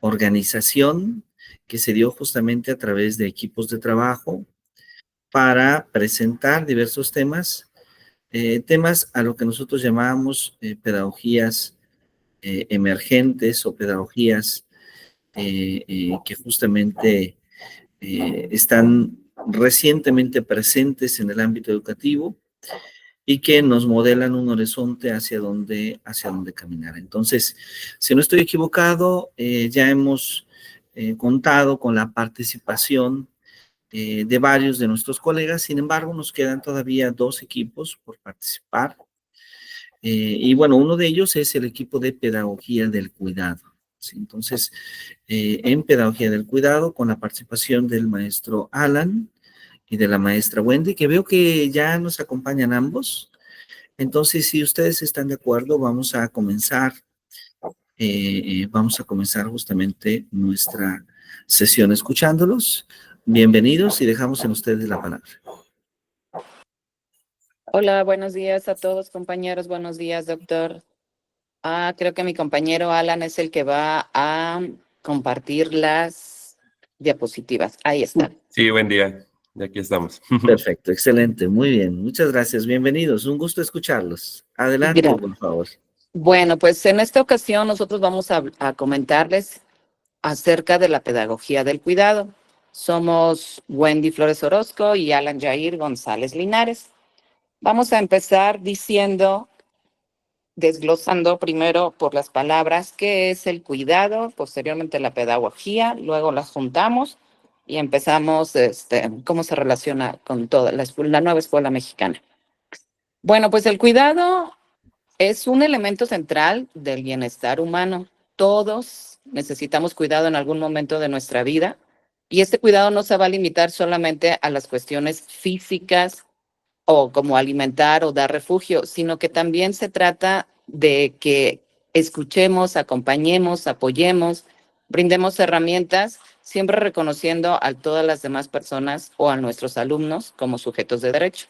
organización que se dio justamente a través de equipos de trabajo para presentar diversos temas, temas a lo que nosotros llamábamos pedagogías emergentes o pedagogías que justamente están recientemente presentes en el ámbito educativo y que nos modelan un horizonte hacia dónde caminar. Entonces, si no estoy equivocado, ya hemos contado con la participación de varios de nuestros colegas. Sin embargo, nos quedan todavía 2 equipos por participar. Y bueno, uno de ellos es el equipo de pedagogía del cuidado. ¿Sí? Entonces, en pedagogía del cuidado, con la participación del maestro Alan y de la maestra Wendy, que veo que ya nos acompañan ambos. Entonces, si ustedes están de acuerdo, vamos a comenzar justamente nuestra sesión escuchándolos. Bienvenidos y dejamos en ustedes la palabra. Hola, buenos días a todos, compañeros. Buenos días, doctor. Creo que mi compañero Alan es el que va a compartir las diapositivas. Ahí está. Sí, buen día. Y aquí estamos. Perfecto, excelente, muy bien. Muchas gracias, bienvenidos. Un gusto escucharlos. Adelante, Gracias. por favor. Bueno, pues en esta ocasión nosotros vamos a comentarles acerca de la pedagogía del cuidado. Somos Wendy Flores Orozco y Alan Jair González Linares. Vamos a empezar desglosando primero por las palabras qué es el cuidado, posteriormente la pedagogía, luego las juntamos y empezamos cómo se relaciona con toda la nueva escuela mexicana. Bueno, pues el cuidado es un elemento central del bienestar humano. Todos necesitamos cuidado en algún momento de nuestra vida y este cuidado no se va a limitar solamente a las cuestiones físicas o como alimentar o dar refugio, sino que también se trata de que escuchemos, acompañemos, apoyemos, brindemos herramientas, siempre reconociendo a todas las demás personas o a nuestros alumnos como sujetos de derecho.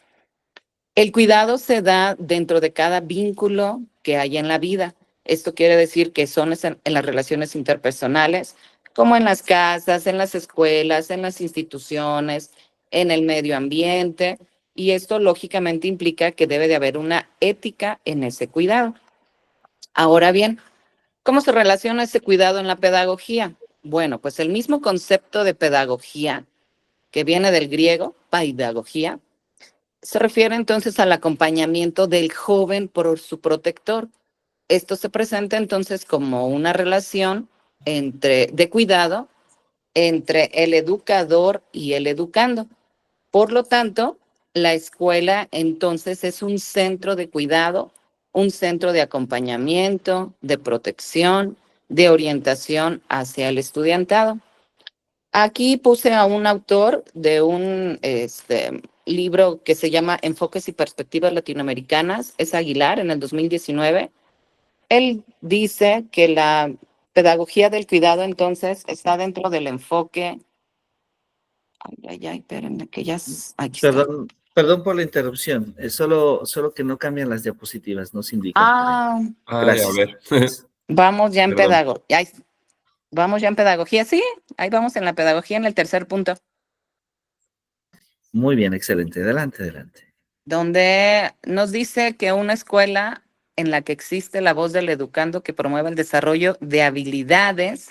El cuidado se da dentro de cada vínculo que hay en la vida. Esto quiere decir que son en las relaciones interpersonales, como en las casas, en las escuelas, en las instituciones, en el medio ambiente. Y esto lógicamente implica que debe de haber una ética en ese cuidado. Ahora bien, ¿cómo se relaciona ese cuidado en la pedagogía? Bueno, pues el mismo concepto de pedagogía, que viene del griego, paidagogía, se refiere entonces al acompañamiento del joven por su protector. Esto se presenta entonces como una relación de cuidado entre el educador y el educando. Por lo tanto, la escuela entonces es un centro de cuidado, un centro de acompañamiento, de protección, de orientación hacia el estudiantado. Aquí puse a un autor de un libro que se llama Enfoques y Perspectivas Latinoamericanas, es Aguilar, en el 2019. Él dice que la pedagogía del cuidado entonces está dentro del enfoque. Espérenme, que ya aquí está. Perdón por la interrupción, solo que no cambian las diapositivas, nos indican. Gracias. A ver. Vamos ya en pedagogía. Vamos ya en pedagogía, sí, ahí vamos en la pedagogía en el tercer punto. Muy bien, excelente, adelante. Donde nos dice que una escuela en la que existe la voz del educando que promueve el desarrollo de habilidades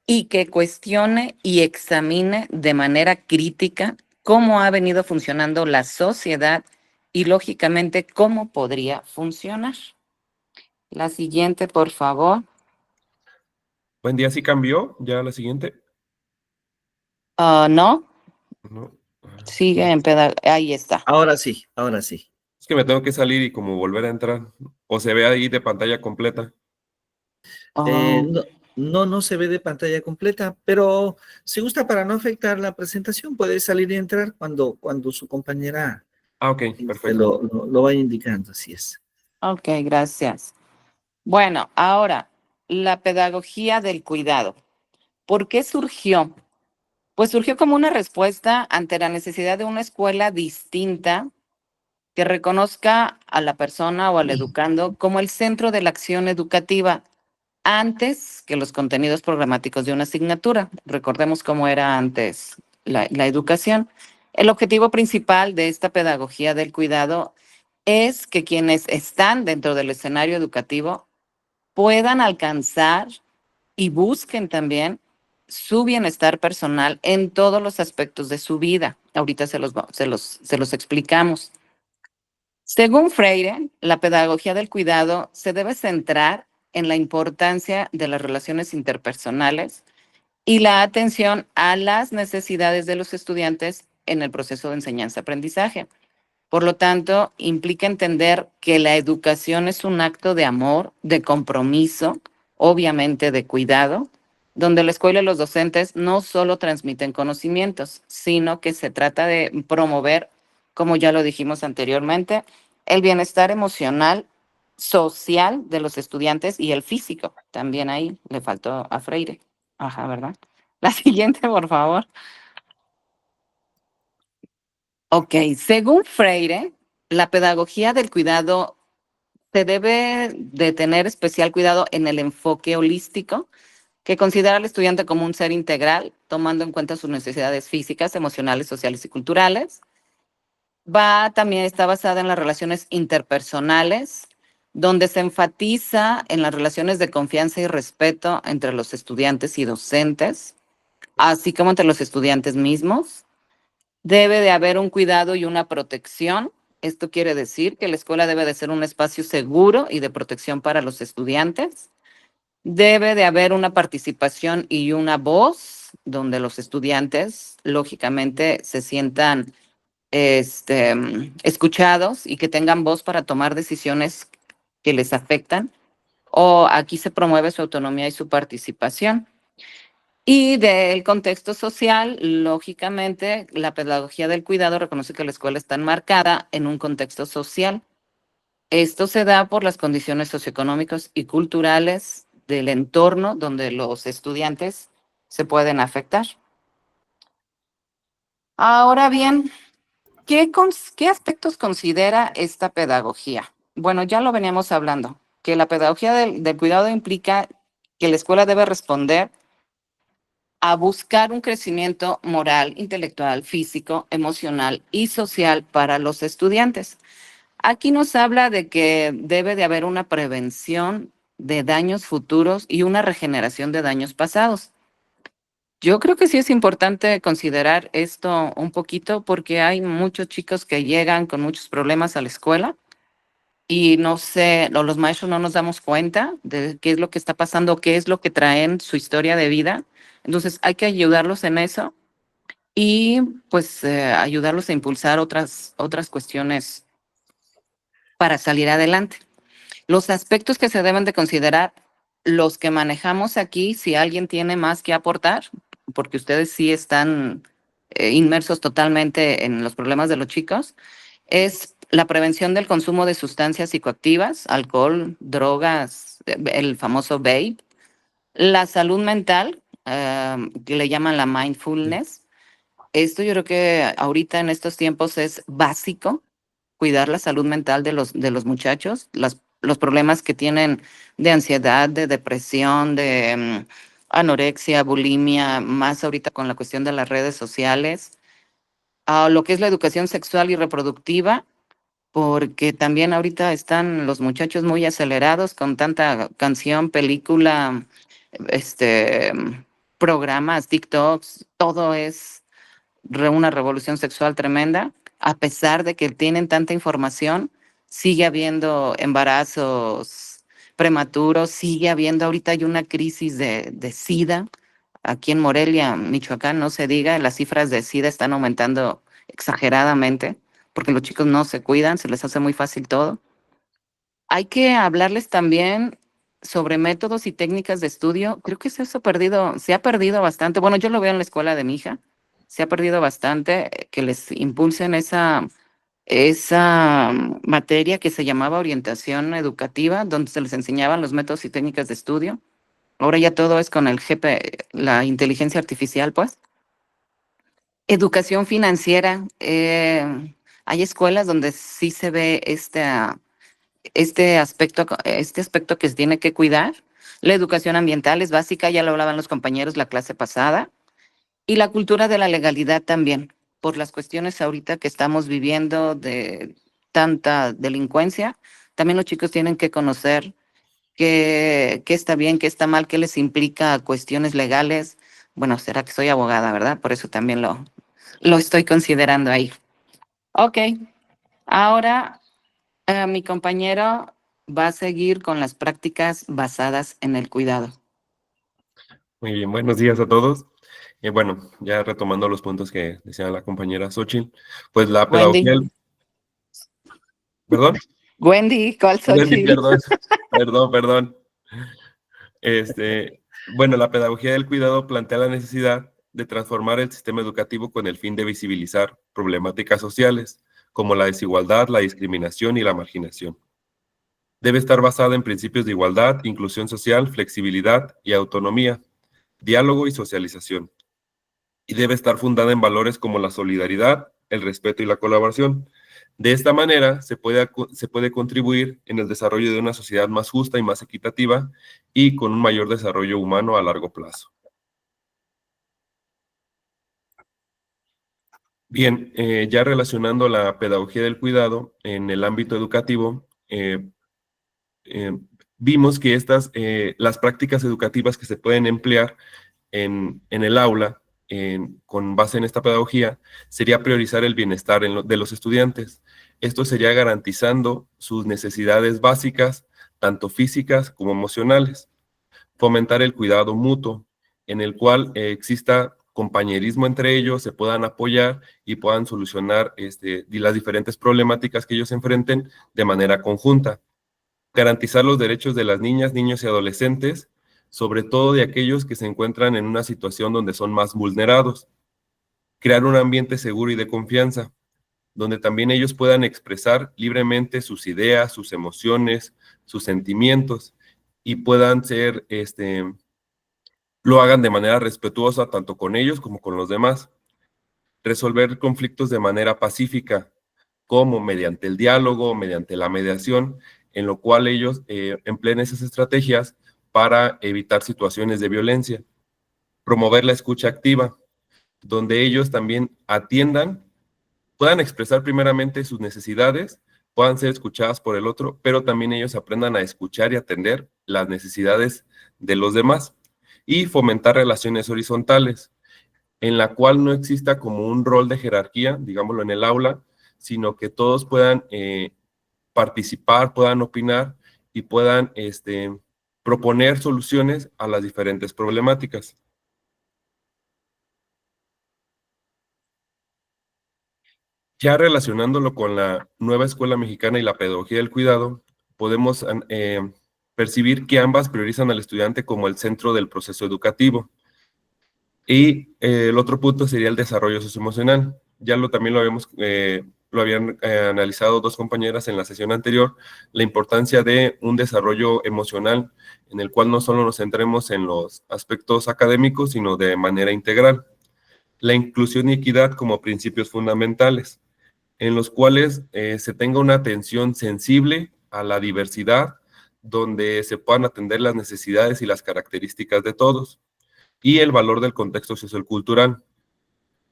y que cuestione y examine de manera crítica cómo ha venido funcionando la sociedad y, lógicamente, cómo podría funcionar. La siguiente, por favor. Buen día, ¿sí cambió? ¿Ya la siguiente? No. No. Sigue en pedagogía. Ahí está. Ahora sí. Es que me tengo que salir y como volver a entrar. O se ve ahí de pantalla completa. No se ve de pantalla completa, pero si gusta, para no afectar la presentación, puede salir y entrar cuando su compañera ok, perfecto. lo vaya indicando, así es. Ok, gracias. Bueno, ahora, la pedagogía del cuidado. ¿Por qué surgió? Pues surgió como una respuesta ante la necesidad de una escuela distinta que reconozca a la persona o al educando como el centro de la acción educativa, antes que los contenidos programáticos de una asignatura. Recordemos cómo era antes la educación. El objetivo principal de esta pedagogía del cuidado es que quienes están dentro del escenario educativo puedan alcanzar y busquen también su bienestar personal en todos los aspectos de su vida. Ahorita se los explicamos. Según Freire, la pedagogía del cuidado se debe centrar en la importancia de las relaciones interpersonales y la atención a las necesidades de los estudiantes en el proceso de enseñanza-aprendizaje. Por lo tanto, implica entender que la educación es un acto de amor, de compromiso, obviamente de cuidado, donde la escuela y los docentes no solo transmiten conocimientos, sino que se trata de promover, como ya lo dijimos anteriormente, el bienestar emocional, social de los estudiantes y el físico. También ahí le faltó a Freire. Ajá, ¿verdad? La siguiente, por favor. Ok, según Freire, la pedagogía del cuidado se debe de tener especial cuidado en el enfoque holístico, que considera al estudiante como un ser integral, tomando en cuenta sus necesidades físicas, emocionales, sociales y culturales. También está basada en las relaciones interpersonales, donde se enfatiza en las relaciones de confianza y respeto entre los estudiantes y docentes, así como entre los estudiantes mismos. Debe de haber un cuidado y una protección. Esto quiere decir que la escuela debe de ser un espacio seguro y de protección para los estudiantes. Debe de haber una participación y una voz donde los estudiantes, lógicamente, se sientan escuchados y que tengan voz para tomar decisiones que les afectan. O aquí se promueve su autonomía y su participación. Y del contexto social, lógicamente, la pedagogía del cuidado reconoce que la escuela está enmarcada en un contexto social. Esto se da por las condiciones socioeconómicas y culturales del entorno donde los estudiantes se pueden afectar. Ahora bien, ¿qué aspectos considera esta pedagogía? Bueno, ya lo veníamos hablando, que la pedagogía del cuidado implica que la escuela debe responder a buscar un crecimiento moral, intelectual, físico, emocional y social para los estudiantes. Aquí nos habla de que debe de haber una prevención de daños futuros y una regeneración de daños pasados. Yo creo que sí es importante considerar esto un poquito porque hay muchos chicos que llegan con muchos problemas a la escuela y no sé, los maestros no nos damos cuenta de qué es lo que está pasando, qué es lo que traen su historia de vida. Entonces hay que ayudarlos en eso y pues ayudarlos a impulsar otras cuestiones para salir adelante. Los aspectos que se deben de considerar, los que manejamos aquí, si alguien tiene más que aportar, porque ustedes sí están inmersos totalmente en los problemas de los chicos, es la prevención del consumo de sustancias psicoactivas, alcohol, drogas, el famoso vape, la salud mental, que le llaman la mindfulness. Esto yo creo que ahorita en estos tiempos es básico, cuidar la salud mental de los muchachos, los problemas que tienen de ansiedad, de depresión, de anorexia, bulimia, más ahorita con la cuestión de las redes sociales, a lo que es la educación sexual y reproductiva, porque también ahorita están los muchachos muy acelerados con tanta canción, película, este, programas, TikToks, todo es una revolución sexual tremenda. A pesar de que tienen tanta información, sigue habiendo embarazos prematuros, sigue habiendo, ahorita hay una crisis de SIDA. Aquí en Morelia, Michoacán, no se diga, las cifras de SIDA están aumentando exageradamente porque los chicos no se cuidan, se les hace muy fácil todo. Hay que hablarles también sobre métodos y técnicas de estudio. Creo que se ha perdido bastante. Bueno, yo lo veo en la escuela de mi hija. Se ha perdido bastante que les impulsen esa materia que se llamaba orientación educativa, donde se les enseñaban los métodos y técnicas de estudio. Ahora ya todo es con el la inteligencia artificial, pues. Educación financiera. Hay escuelas donde sí se ve este aspecto que se tiene que cuidar. La educación ambiental es básica, ya lo hablaban los compañeros la clase pasada. Y la cultura de la legalidad también, por las cuestiones ahorita que estamos viviendo de tanta delincuencia. También los chicos tienen que conocer qué está bien, qué está mal, qué les implica cuestiones legales. Bueno, será que soy abogada, ¿verdad? Por eso también lo estoy considerando ahí. Ok, ahora mi compañero va a seguir con las prácticas basadas en el cuidado. Muy bien, buenos días a todos. Bueno, ya retomando los puntos que decía la compañera Xochitl, pues la pedagogía... Wendy. ¿Perdón? Wendy, ¿cuál Wendy, Xochitl? perdón. Bueno, la pedagogía del cuidado plantea la necesidad de transformar el sistema educativo con el fin de visibilizar problemáticas sociales, como la desigualdad, la discriminación y la marginación. Debe estar basada en principios de igualdad, inclusión social, flexibilidad y autonomía, diálogo y socialización. Y debe estar fundada en valores como la solidaridad, el respeto y la colaboración. De esta manera se puede contribuir en el desarrollo de una sociedad más justa y más equitativa y con un mayor desarrollo humano a largo plazo. Bien, ya relacionando la pedagogía del cuidado en el ámbito educativo, vimos que las prácticas educativas que se pueden emplear en el aula, con base en esta pedagogía, sería priorizar el bienestar de los estudiantes. Esto sería garantizando sus necesidades básicas, tanto físicas como emocionales. Fomentar el cuidado mutuo, en el cual exista compañerismo entre ellos, se puedan apoyar y puedan solucionar las diferentes problemáticas que ellos enfrenten de manera conjunta. Garantizar los derechos de las niñas, niños y adolescentes, sobre todo de aquellos que se encuentran en una situación donde son más vulnerados. Crear un ambiente seguro y de confianza, donde también ellos puedan expresar libremente sus ideas, sus emociones, sus sentimientos, y puedan lo hagan de manera respetuosa tanto con ellos como con los demás. Resolver conflictos de manera pacífica, como mediante el diálogo, mediante la mediación, en lo cual ellos empleen esas estrategias para evitar situaciones de violencia. Promover la escucha activa, donde ellos también atiendan, puedan expresar primeramente sus necesidades, puedan ser escuchadas por el otro, pero también ellos aprendan a escuchar y atender las necesidades de los demás. Y fomentar relaciones horizontales, en la cual no exista como un rol de jerarquía, digámoslo en el aula, sino que todos puedan participar, puedan opinar y puedan proponer soluciones a las diferentes problemáticas. Ya relacionándolo con la nueva escuela mexicana y la pedagogía del cuidado, podemos percibir que ambas priorizan al estudiante como el centro del proceso educativo. Y el otro punto sería el desarrollo socioemocional. También lo habían analizado dos compañeras en la sesión anterior, la importancia de un desarrollo emocional en el cual no solo nos centremos en los aspectos académicos, sino de manera integral. La inclusión y equidad como principios fundamentales, en los cuales se tenga una atención sensible a la diversidad, donde se puedan atender las necesidades y las características de todos, y el valor del contexto sociocultural.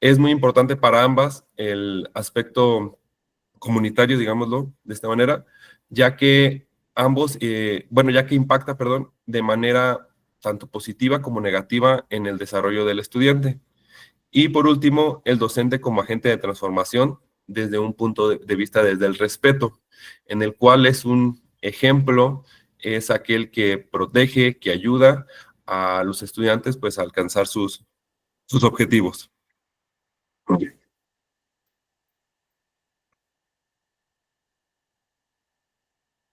Es muy importante para ambas el aspecto comunitario, digámoslo de esta manera, ya que ya que impacta, de manera tanto positiva como negativa en el desarrollo del estudiante. Y por último, el docente como agente de transformación desde un punto de vista desde el respeto, en el cual es un ejemplo, es aquel que protege, que ayuda a los estudiantes pues a alcanzar sus objetivos.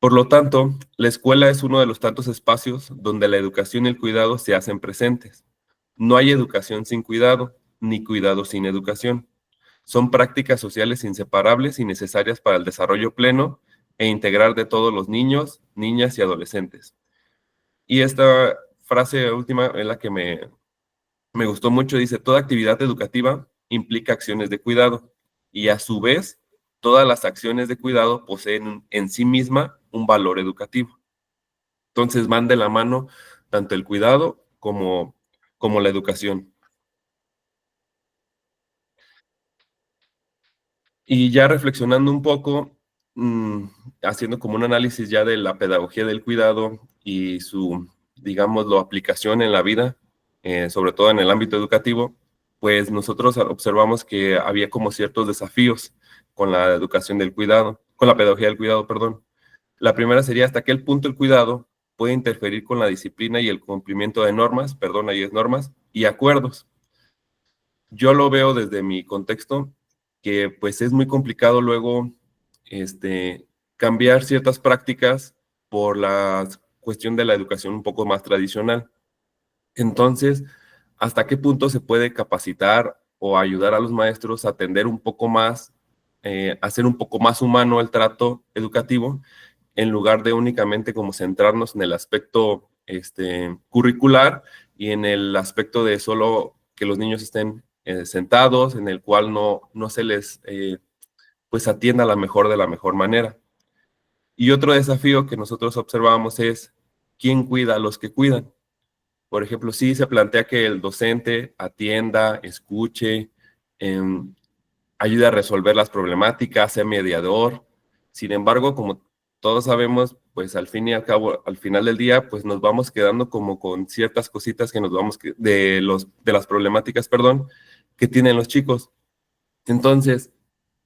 Por lo tanto, la escuela es uno de los tantos espacios donde la educación y el cuidado se hacen presentes. No hay educación sin cuidado, ni cuidado sin educación. Son prácticas sociales inseparables y necesarias para el desarrollo pleno e integral de todos los niños, niñas y adolescentes. Y esta frase última es la que me gustó mucho. Dice: toda actividad educativa implica acciones de cuidado y a su vez todas las acciones de cuidado poseen en sí misma un valor educativo. Entonces van de la mano tanto el cuidado como la educación. Y ya reflexionando un poco, haciendo como un análisis ya de la pedagogía del cuidado y su, digámoslo, aplicación en la vida, sobre todo en el ámbito educativo, pues nosotros observamos que había como ciertos desafíos con la educación del cuidado, con la pedagogía del cuidado, perdón. La primera sería hasta qué punto el cuidado puede interferir con la disciplina y el cumplimiento de normas, perdón, ahí es normas, y acuerdos. Yo lo veo desde mi contexto que pues es muy complicado luego cambiar ciertas prácticas por la cuestión de la educación un poco más tradicional. Entonces, ¿hasta qué punto se puede capacitar o ayudar a los maestros a atender un poco más, hacer un poco más humano el trato educativo, en lugar de únicamente como centrarnos en el aspecto curricular y en el aspecto de solo que los niños estén sentados, en el cual no se les pues atienda de la mejor manera? Y otro desafío que nosotros observamos es quién cuida a los que cuidan. Por ejemplo, sí se plantea que el docente atienda, escuche, em, ayude a resolver las problemáticas, sea mediador. Sin embargo, como todos sabemos, pues al fin y al cabo, al final del día, pues nos vamos quedando como con ciertas cositas que nos vamos de las problemáticas, perdón, que tienen los chicos. Entonces,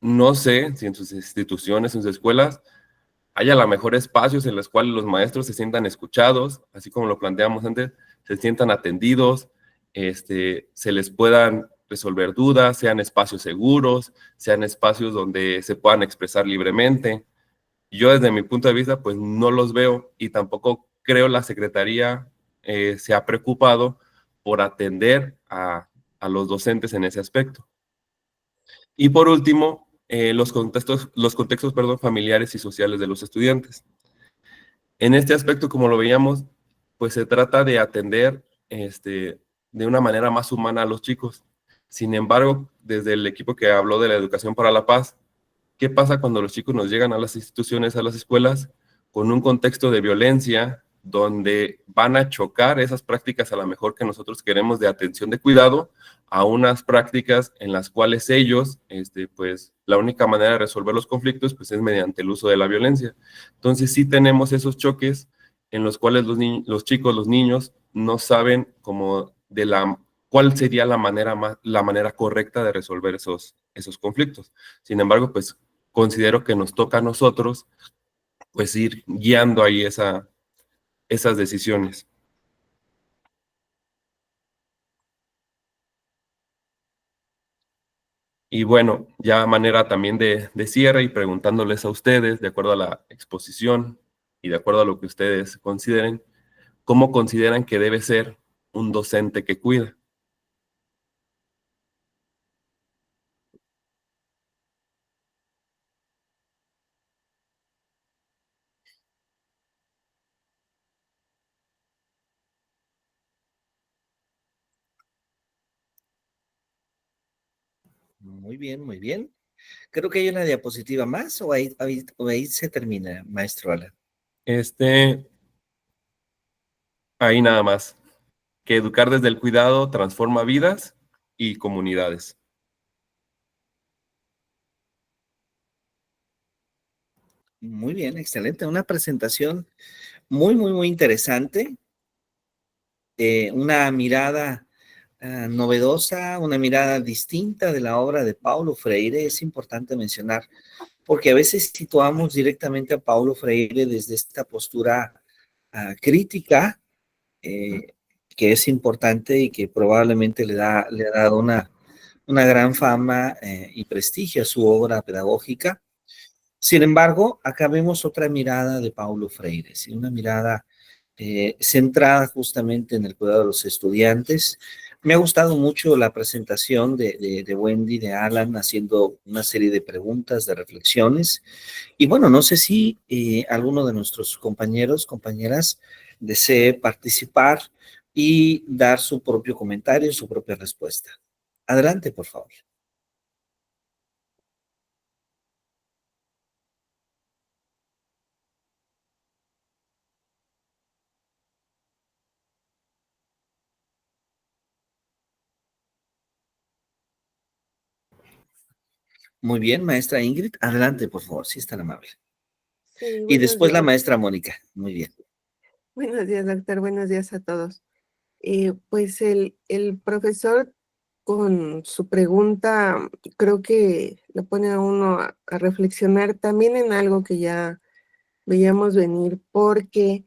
no sé si en sus instituciones, en sus escuelas, haya a lo mejor espacios en los cuales los maestros se sientan escuchados, así como lo planteamos antes, se sientan atendidos, se les puedan resolver dudas, sean espacios seguros, sean espacios donde se puedan expresar libremente. Yo desde mi punto de vista, pues no los veo y tampoco creo la Secretaría se ha preocupado por atender a los docentes en ese aspecto. Y por último, los contextos, perdón, familiares y sociales de los estudiantes. En este aspecto, como lo veíamos, pues se trata de atender de una manera más humana a los chicos. Sin embargo, desde el equipo que habló de la educación para la paz, ¿qué pasa cuando los chicos nos llegan a las instituciones, a las escuelas, con un contexto de violencia, donde van a chocar esas prácticas a lo mejor que nosotros queremos de atención de cuidado, a unas prácticas en las cuales ellos, pues la única manera de resolver los conflictos, pues es mediante el uso de la violencia? Entonces sí tenemos esos choques en los cuales los chicos, los niños, no saben como cuál sería la manera correcta de resolver esos conflictos. Sin embargo, pues considero que nos toca a nosotros pues ir guiando ahí esas decisiones. Y bueno, ya a manera también de cierre y preguntándoles a ustedes, de acuerdo a la exposición y de acuerdo a lo que ustedes consideren, ¿cómo consideran que debe ser un docente que cuida? Muy bien, muy bien. Creo que hay una diapositiva más o ahí se termina, maestro Alan. Este, Ahí nada más, que educar desde el cuidado transforma vidas y comunidades. Muy bien, excelente. Una presentación muy, muy, muy interesante. Una mirada novedosa, una mirada distinta de la obra de Paulo Freire. Es importante mencionar, porque a veces situamos directamente a Paulo Freire desde esta postura crítica, eh, que es importante y que probablemente le ha dado una gran fama y prestigio a su obra pedagógica. Sin embargo, acá vemos otra mirada de Paulo Freire, ¿sí? Una mirada centrada justamente en el cuidado de los estudiantes. Me ha gustado mucho la presentación de Wendy, de Alan, haciendo una serie de preguntas, de reflexiones. Y bueno, no sé si alguno de nuestros compañeros, compañeras, desee participar y dar su propio comentario, su propia respuesta. Adelante, por favor. Muy bien, maestra Ingrid. Adelante, por favor, si es tan amable. Sí, Y buenos después la días. maestra Mónica. Muy bien. Buenos días, doctor. Buenos días a todos. Pues el profesor con su pregunta creo que lo pone a uno a reflexionar también en algo que ya veíamos venir, porque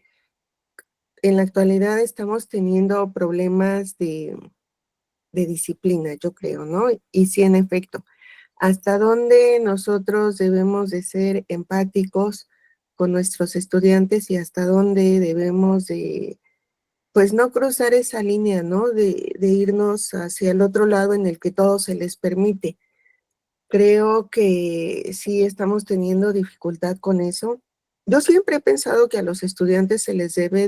en la actualidad estamos teniendo problemas de disciplina, yo creo, ¿no? Y sí, en efecto, ¿hasta dónde nosotros debemos de ser empáticos con nuestros estudiantes y hasta dónde debemos de, pues, no cruzar esa línea, ¿no? De irnos hacia el otro lado en el que todo se les permite? Creo que sí estamos teniendo dificultad con eso. Yo siempre he pensado que a los estudiantes se les debe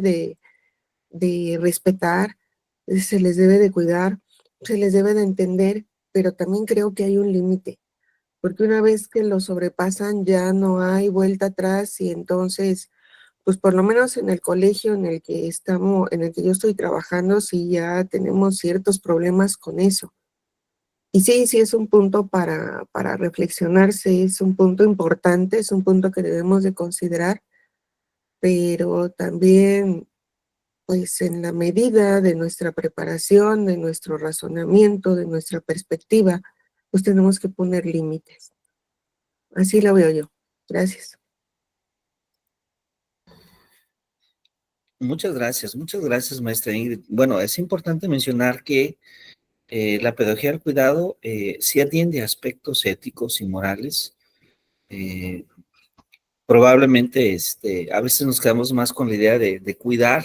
de respetar, se les debe de cuidar, se les debe de entender, pero también creo que hay un límite, porque una vez que lo sobrepasan ya no hay vuelta atrás y entonces, pues por lo menos en el colegio en el que estamos, en el que yo estoy trabajando, sí ya tenemos ciertos problemas con eso. Y sí, sí es un punto para reflexionarse, es un punto importante, es un punto que debemos de considerar, pero también pues en la medida de nuestra preparación, de nuestro razonamiento, de nuestra perspectiva, pues tenemos que poner límites. Así lo veo yo. Gracias. muchas gracias, maestra Ingrid. Bueno, es importante mencionar que la pedagogía del cuidado sí atiende a aspectos éticos y morales. Eh, Probablemente a veces nos quedamos más con la idea de cuidar,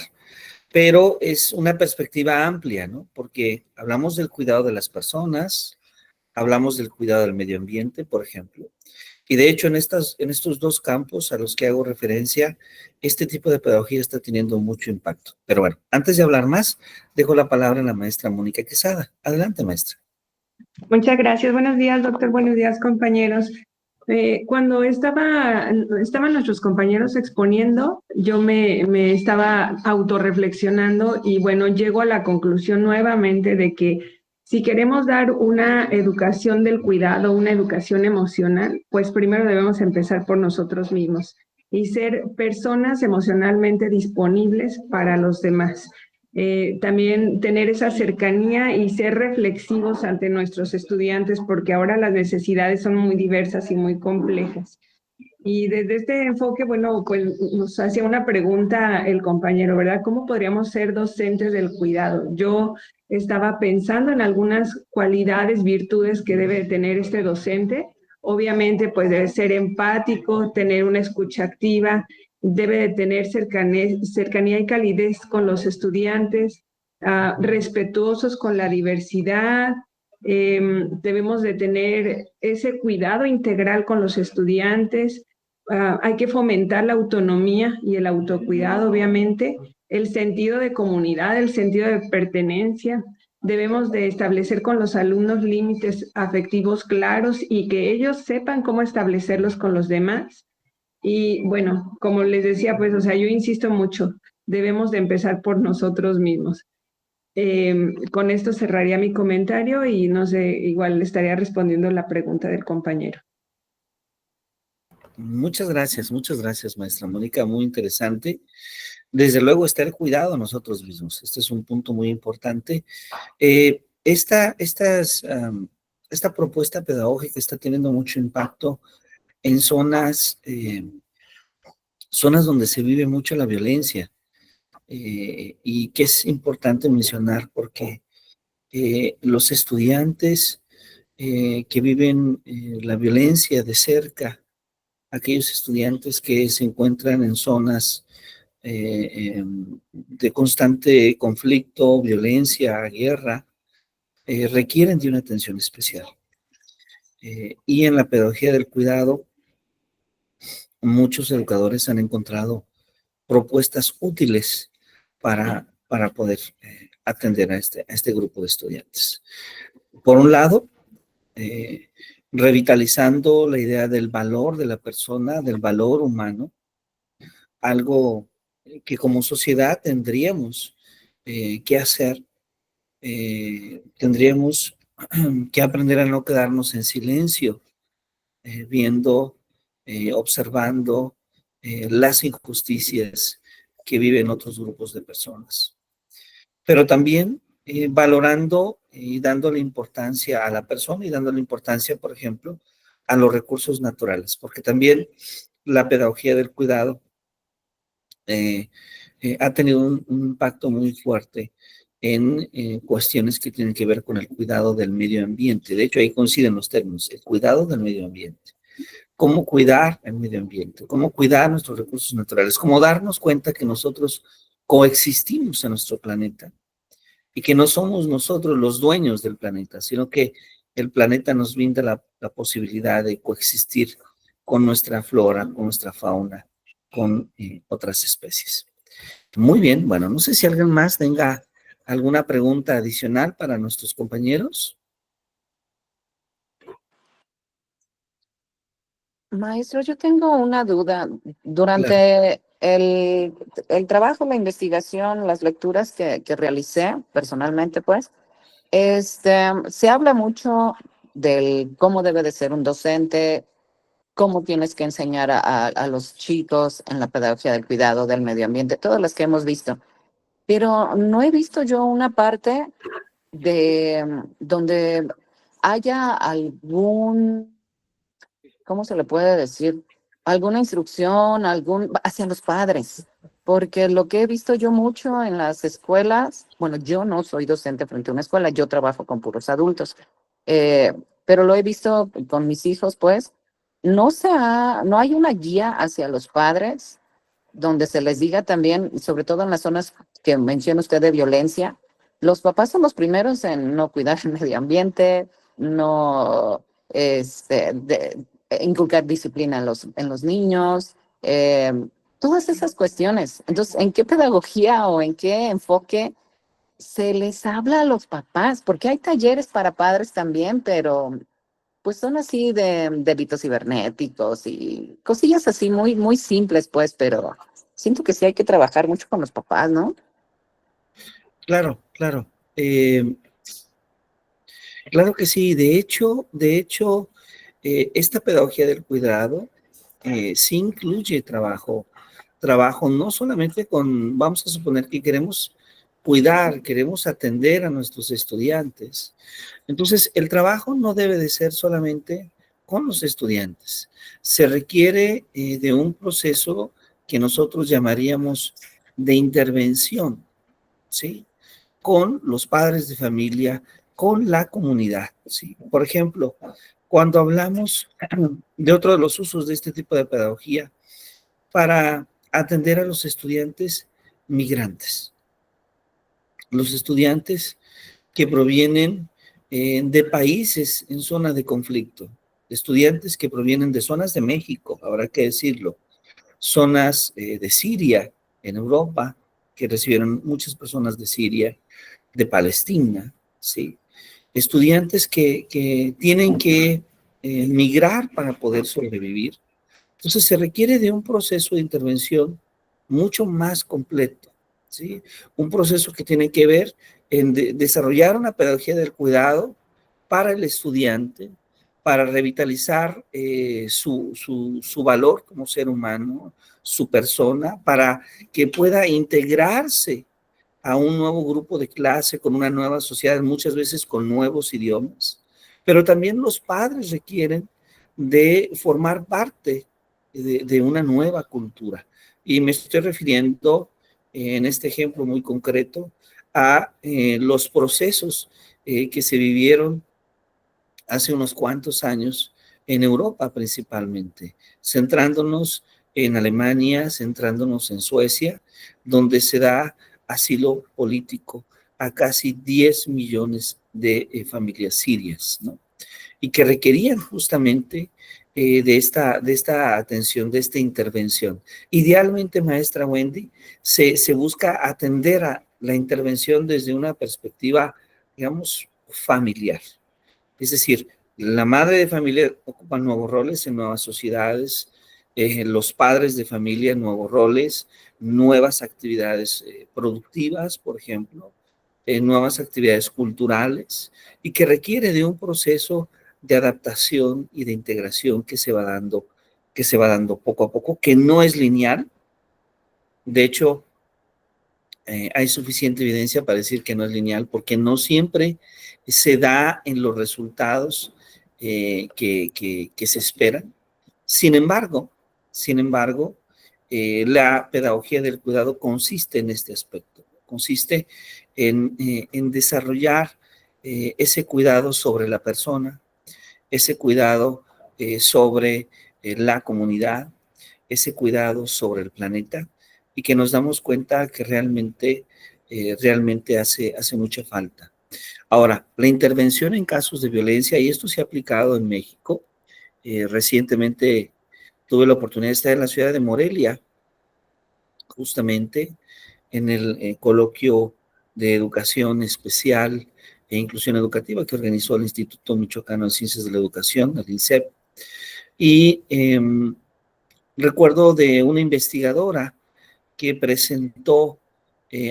pero es una perspectiva amplia, ¿no? Porque hablamos del cuidado de las personas, hablamos del cuidado del medio ambiente, por ejemplo. Y de hecho, en estos dos campos a los que hago referencia, este tipo de pedagogía está teniendo mucho impacto. Pero bueno, antes de hablar más, dejo la palabra a la maestra Mónica Quesada. Adelante, maestra. Muchas gracias. Buenos días, doctor. Buenos días, compañeros. Cuando estaban nuestros compañeros exponiendo, yo me estaba autorreflexionando y bueno, llego a la conclusión nuevamente de que si queremos dar una educación del cuidado, una educación emocional, pues primero debemos empezar por nosotros mismos y ser personas emocionalmente disponibles para los demás. También tener esa cercanía y ser reflexivos ante nuestros estudiantes, porque ahora las necesidades son muy diversas y muy complejas. Y desde este enfoque, bueno, pues nos hacía una pregunta el compañero, ¿verdad? ¿Cómo podríamos ser docentes del cuidado? Yo estaba pensando en algunas cualidades, virtudes que debe tener este docente. Obviamente, pues debe ser empático, tener una escucha activa, debe de tener cercanía y calidez con los estudiantes, respetuosos con la diversidad. Debemos de tener ese cuidado integral con los estudiantes. Hay que fomentar la autonomía y el autocuidado, obviamente, el sentido de comunidad, el sentido de pertenencia. Debemos de establecer con los alumnos límites afectivos claros y que ellos sepan cómo establecerlos con los demás. Y bueno, como les decía, pues, o sea, yo insisto mucho, debemos de empezar por nosotros mismos. Con esto cerraría mi comentario y no sé, igual le estaría respondiendo la pregunta del compañero. Muchas gracias, maestra Mónica, muy interesante. Desde luego está el cuidado a nosotros mismos. Este es un punto muy importante. Esta propuesta pedagógica está teniendo mucho impacto en zonas donde se vive mucho la violencia, y que es importante mencionar porque los estudiantes que viven la violencia de cerca, aquellos estudiantes que se encuentran en zonas de constante conflicto, violencia, guerra, requieren de una atención especial. Y en la pedagogía del cuidado, muchos educadores han encontrado propuestas útiles para poder atender a este grupo de estudiantes. Por un lado, revitalizando la idea del valor de la persona, del valor humano, algo que como sociedad tendríamos que hacer, tendríamos que aprender a no quedarnos en silencio viendo, observando las injusticias que viven otros grupos de personas. Pero también valorando y dándole importancia a la persona y dándole importancia, por ejemplo, a los recursos naturales, porque también la pedagogía del cuidado ha tenido un impacto muy fuerte en cuestiones que tienen que ver con el cuidado del medio ambiente. De hecho, ahí coinciden los términos, el cuidado del medio ambiente. Cómo cuidar el medio ambiente, cómo cuidar nuestros recursos naturales, cómo darnos cuenta que nosotros coexistimos en nuestro planeta y que no somos nosotros los dueños del planeta, sino que el planeta nos brinda la posibilidad de coexistir con nuestra flora, con nuestra fauna, con otras especies. Muy bien, bueno, no sé si alguien más tenga alguna pregunta adicional para nuestros compañeros. Maestro, yo tengo una duda. Claro. Durante el trabajo, la investigación, las lecturas que realicé personalmente, pues, se habla mucho del cómo debe de ser un docente, cómo tienes que enseñar a los chicos en la pedagogía del cuidado del medio ambiente, todas las que hemos visto. Pero no he visto yo una parte de donde haya algún, ¿cómo se le puede decir? Alguna instrucción, hacia los padres. Porque lo que he visto yo mucho en las escuelas, bueno, yo no soy docente frente a una escuela, yo trabajo con puros adultos, eh, pero lo he visto con mis hijos, pues, no hay una guía hacia los padres donde se les diga también, sobre todo en las zonas que menciona usted de violencia, los papás son los primeros en no cuidar el medio ambiente, no inculcar disciplina en los niños, todas esas cuestiones. Entonces, ¿en qué pedagogía o en qué enfoque se les habla a los papás? Porque hay talleres para padres también, pero pues son así de delitos cibernéticos y cosillas así muy, muy simples, pues, pero siento que sí hay que trabajar mucho con los papás, ¿no? Claro, claro. Claro que sí. De hecho, esta pedagogía del cuidado sí incluye trabajo no solamente vamos a suponer que queremos cuidar, queremos atender a nuestros estudiantes. Entonces, el trabajo no debe de ser solamente con los estudiantes. Se requiere de un proceso que nosotros llamaríamos de intervención, ¿sí? Con los padres de familia, con la comunidad, ¿sí? Por ejemplo, cuando hablamos de otro de los usos de este tipo de pedagogía, para atender a los estudiantes migrantes, los estudiantes que provienen de países en zona de conflicto, estudiantes que provienen de zonas de México, habrá que decirlo, zonas de Siria, en Europa, que recibieron muchas personas de Siria, de Palestina, ¿sí? Estudiantes que tienen que migrar para poder sobrevivir. Entonces se requiere de un proceso de intervención mucho más completo, ¿sí? Un proceso que tiene que ver en desarrollar una pedagogía del cuidado para el estudiante, para revitalizar su valor como ser humano, su persona, para que pueda integrarse a un nuevo grupo de clase, con una nueva sociedad, muchas veces con nuevos idiomas. Pero también los padres requieren de formar parte de una nueva cultura. Y me estoy refiriendo en este ejemplo muy concreto a los procesos que se vivieron hace unos cuantos años en Europa principalmente, centrándonos en Alemania, centrándonos en Suecia, donde se da asilo político a casi 10 millones de familias sirias, ¿no? Y que requerían justamente de esta atención, de esta intervención. Idealmente, maestra Wendy, se busca atender a la intervención desde una perspectiva, digamos, familiar. Es decir, la madre de familia ocupa nuevos roles en nuevas sociedades, los padres de familia en nuevos roles, nuevas actividades productivas, por ejemplo, nuevas actividades culturales, y que requiere de un proceso de adaptación y de integración que se va dando poco a poco, que no es lineal. De hecho, hay suficiente evidencia para decir que no es lineal, porque no siempre se da en los resultados que se esperan. Sin embargo, la pedagogía del cuidado consiste en este aspecto, consiste en desarrollar ese cuidado sobre la persona, ese cuidado sobre la comunidad, ese cuidado sobre el planeta, y que nos damos cuenta que realmente hace mucha falta. Ahora, la intervención en casos de violencia, y esto se ha aplicado en México. Recientemente tuve la oportunidad de estar en la ciudad de Morelia, justamente en el coloquio de educación especial e inclusión educativa que organizó el Instituto Michoacano de Ciencias de la Educación, el INCEP. Y recuerdo de una investigadora que presentó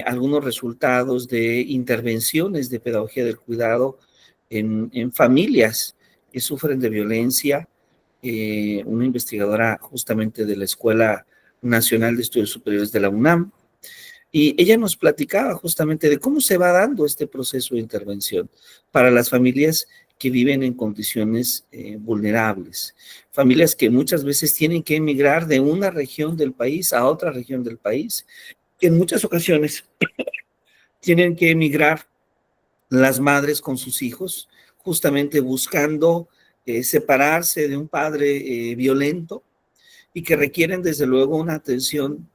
algunos resultados de intervenciones de pedagogía del cuidado en familias que sufren de violencia, una investigadora justamente de la Escuela Nacional de Estudios Superiores de la UNAM, y ella nos platicaba justamente de cómo se va dando este proceso de intervención para las familias que viven en condiciones vulnerables, familias que muchas veces tienen que emigrar de una región del país a otra región del país, que en muchas ocasiones tienen que emigrar las madres con sus hijos, justamente buscando separarse de un padre violento, y que requieren desde luego una atención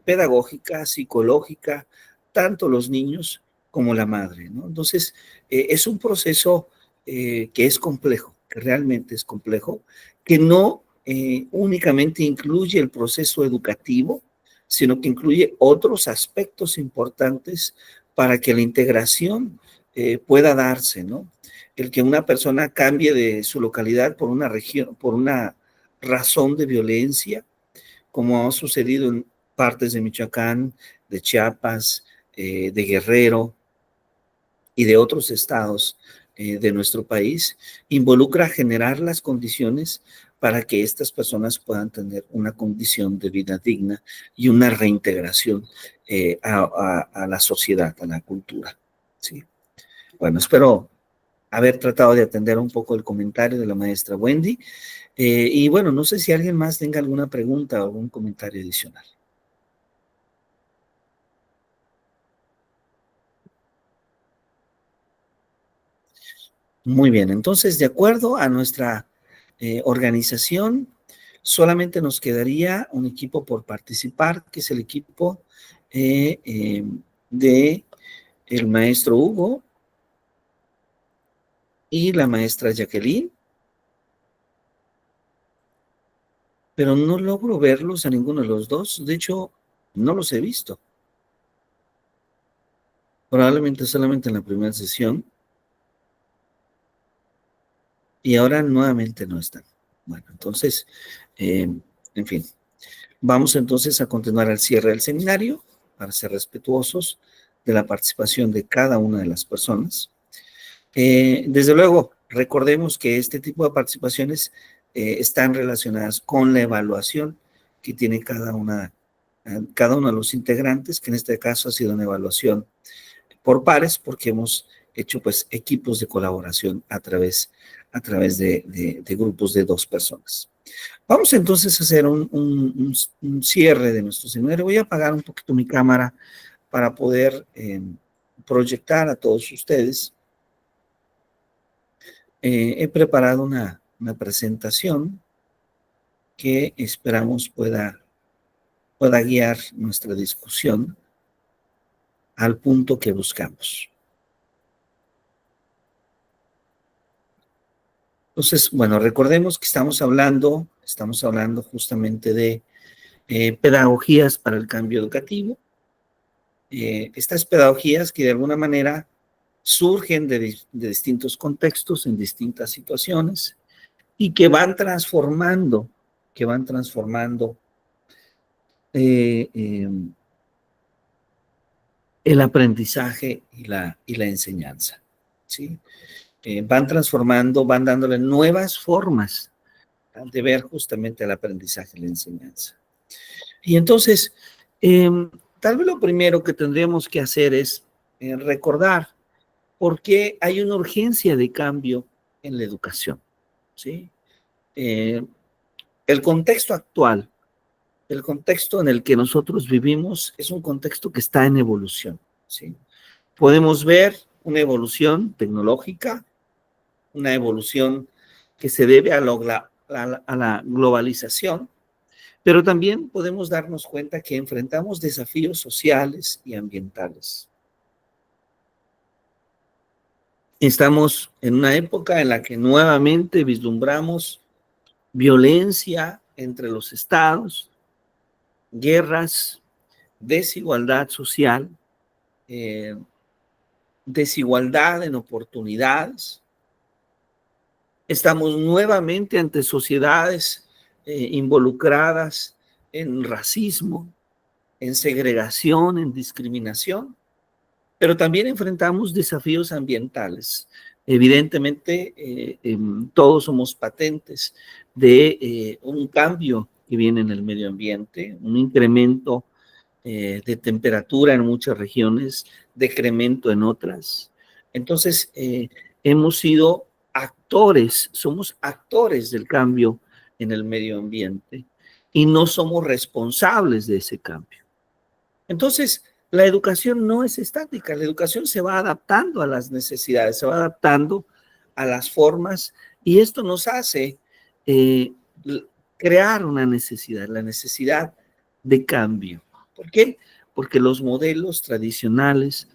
pedagógica, psicológica, tanto los niños como la madre, ¿no? Entonces, es un proceso que es complejo, que realmente es complejo, que no únicamente incluye el proceso educativo, sino que incluye otros aspectos importantes para que la integración pueda darse, ¿no? El que una persona cambie de su localidad por una región, por una razón de violencia, como ha sucedido en partes de Michoacán, de Chiapas, de Guerrero y de otros estados de nuestro país, involucra generar las condiciones para que estas personas puedan tener una condición de vida digna y una reintegración a la sociedad, a la cultura. ¿Sí? Bueno, espero haber tratado de atender un poco el comentario de la maestra Wendy. Y bueno, no sé si alguien más tenga alguna pregunta o algún comentario adicional. Muy bien, entonces, de acuerdo a nuestra organización, solamente nos quedaría un equipo por participar, que es el equipo de el maestro Hugo y la maestra Jacqueline, pero no logro verlos a ninguno de los dos. De hecho, no los he visto. Probablemente solamente en la primera sesión. Y ahora nuevamente no están. Bueno, entonces, en fin, vamos entonces a continuar al cierre del seminario para ser respetuosos de la participación de cada una de las personas. Desde luego, recordemos que este tipo de participaciones están relacionadas con la evaluación que tiene cada uno de los integrantes, que en este caso ha sido una evaluación por pares, porque hemos hecho pues equipos de colaboración a través de grupos de 2 personas. Vamos entonces a hacer un cierre de nuestro seminario. Voy a apagar un poquito mi cámara para poder proyectar a todos ustedes. He preparado una presentación que esperamos pueda guiar nuestra discusión al punto que buscamos. Entonces, bueno, recordemos que estamos hablando justamente de pedagogías para el cambio educativo. Estas pedagogías que de alguna manera surgen de distintos contextos, en distintas situaciones, y que van transformando el aprendizaje y la enseñanza, ¿sí? van transformando, van dándole nuevas formas de ver justamente el aprendizaje y la enseñanza. Y entonces, tal vez lo primero que tendríamos que hacer es recordar por qué hay una urgencia de cambio en la educación, ¿sí? El contexto actual, el contexto en el que nosotros vivimos es un contexto que está en evolución, ¿sí? Podemos ver una evolución tecnológica, una evolución que se debe a la globalización, pero también podemos darnos cuenta que enfrentamos desafíos sociales y ambientales. Estamos en una época en la que nuevamente vislumbramos violencia entre los estados, guerras, desigualdad social, desigualdad en oportunidades. Estamos nuevamente ante sociedades involucradas en racismo, en segregación, en discriminación, pero también enfrentamos desafíos ambientales. Evidentemente, todos somos patentes de un cambio que viene en el medio ambiente, un incremento de temperatura en muchas regiones, decremento en otras. Entonces, hemos sido actores, somos actores del cambio en el medio ambiente y no somos responsables de ese cambio. Entonces, la educación no es estática, la educación se va adaptando a las necesidades, se va adaptando a las formas y esto nos hace crear una necesidad, la necesidad de cambio. ¿Por qué? Porque los modelos tradicionales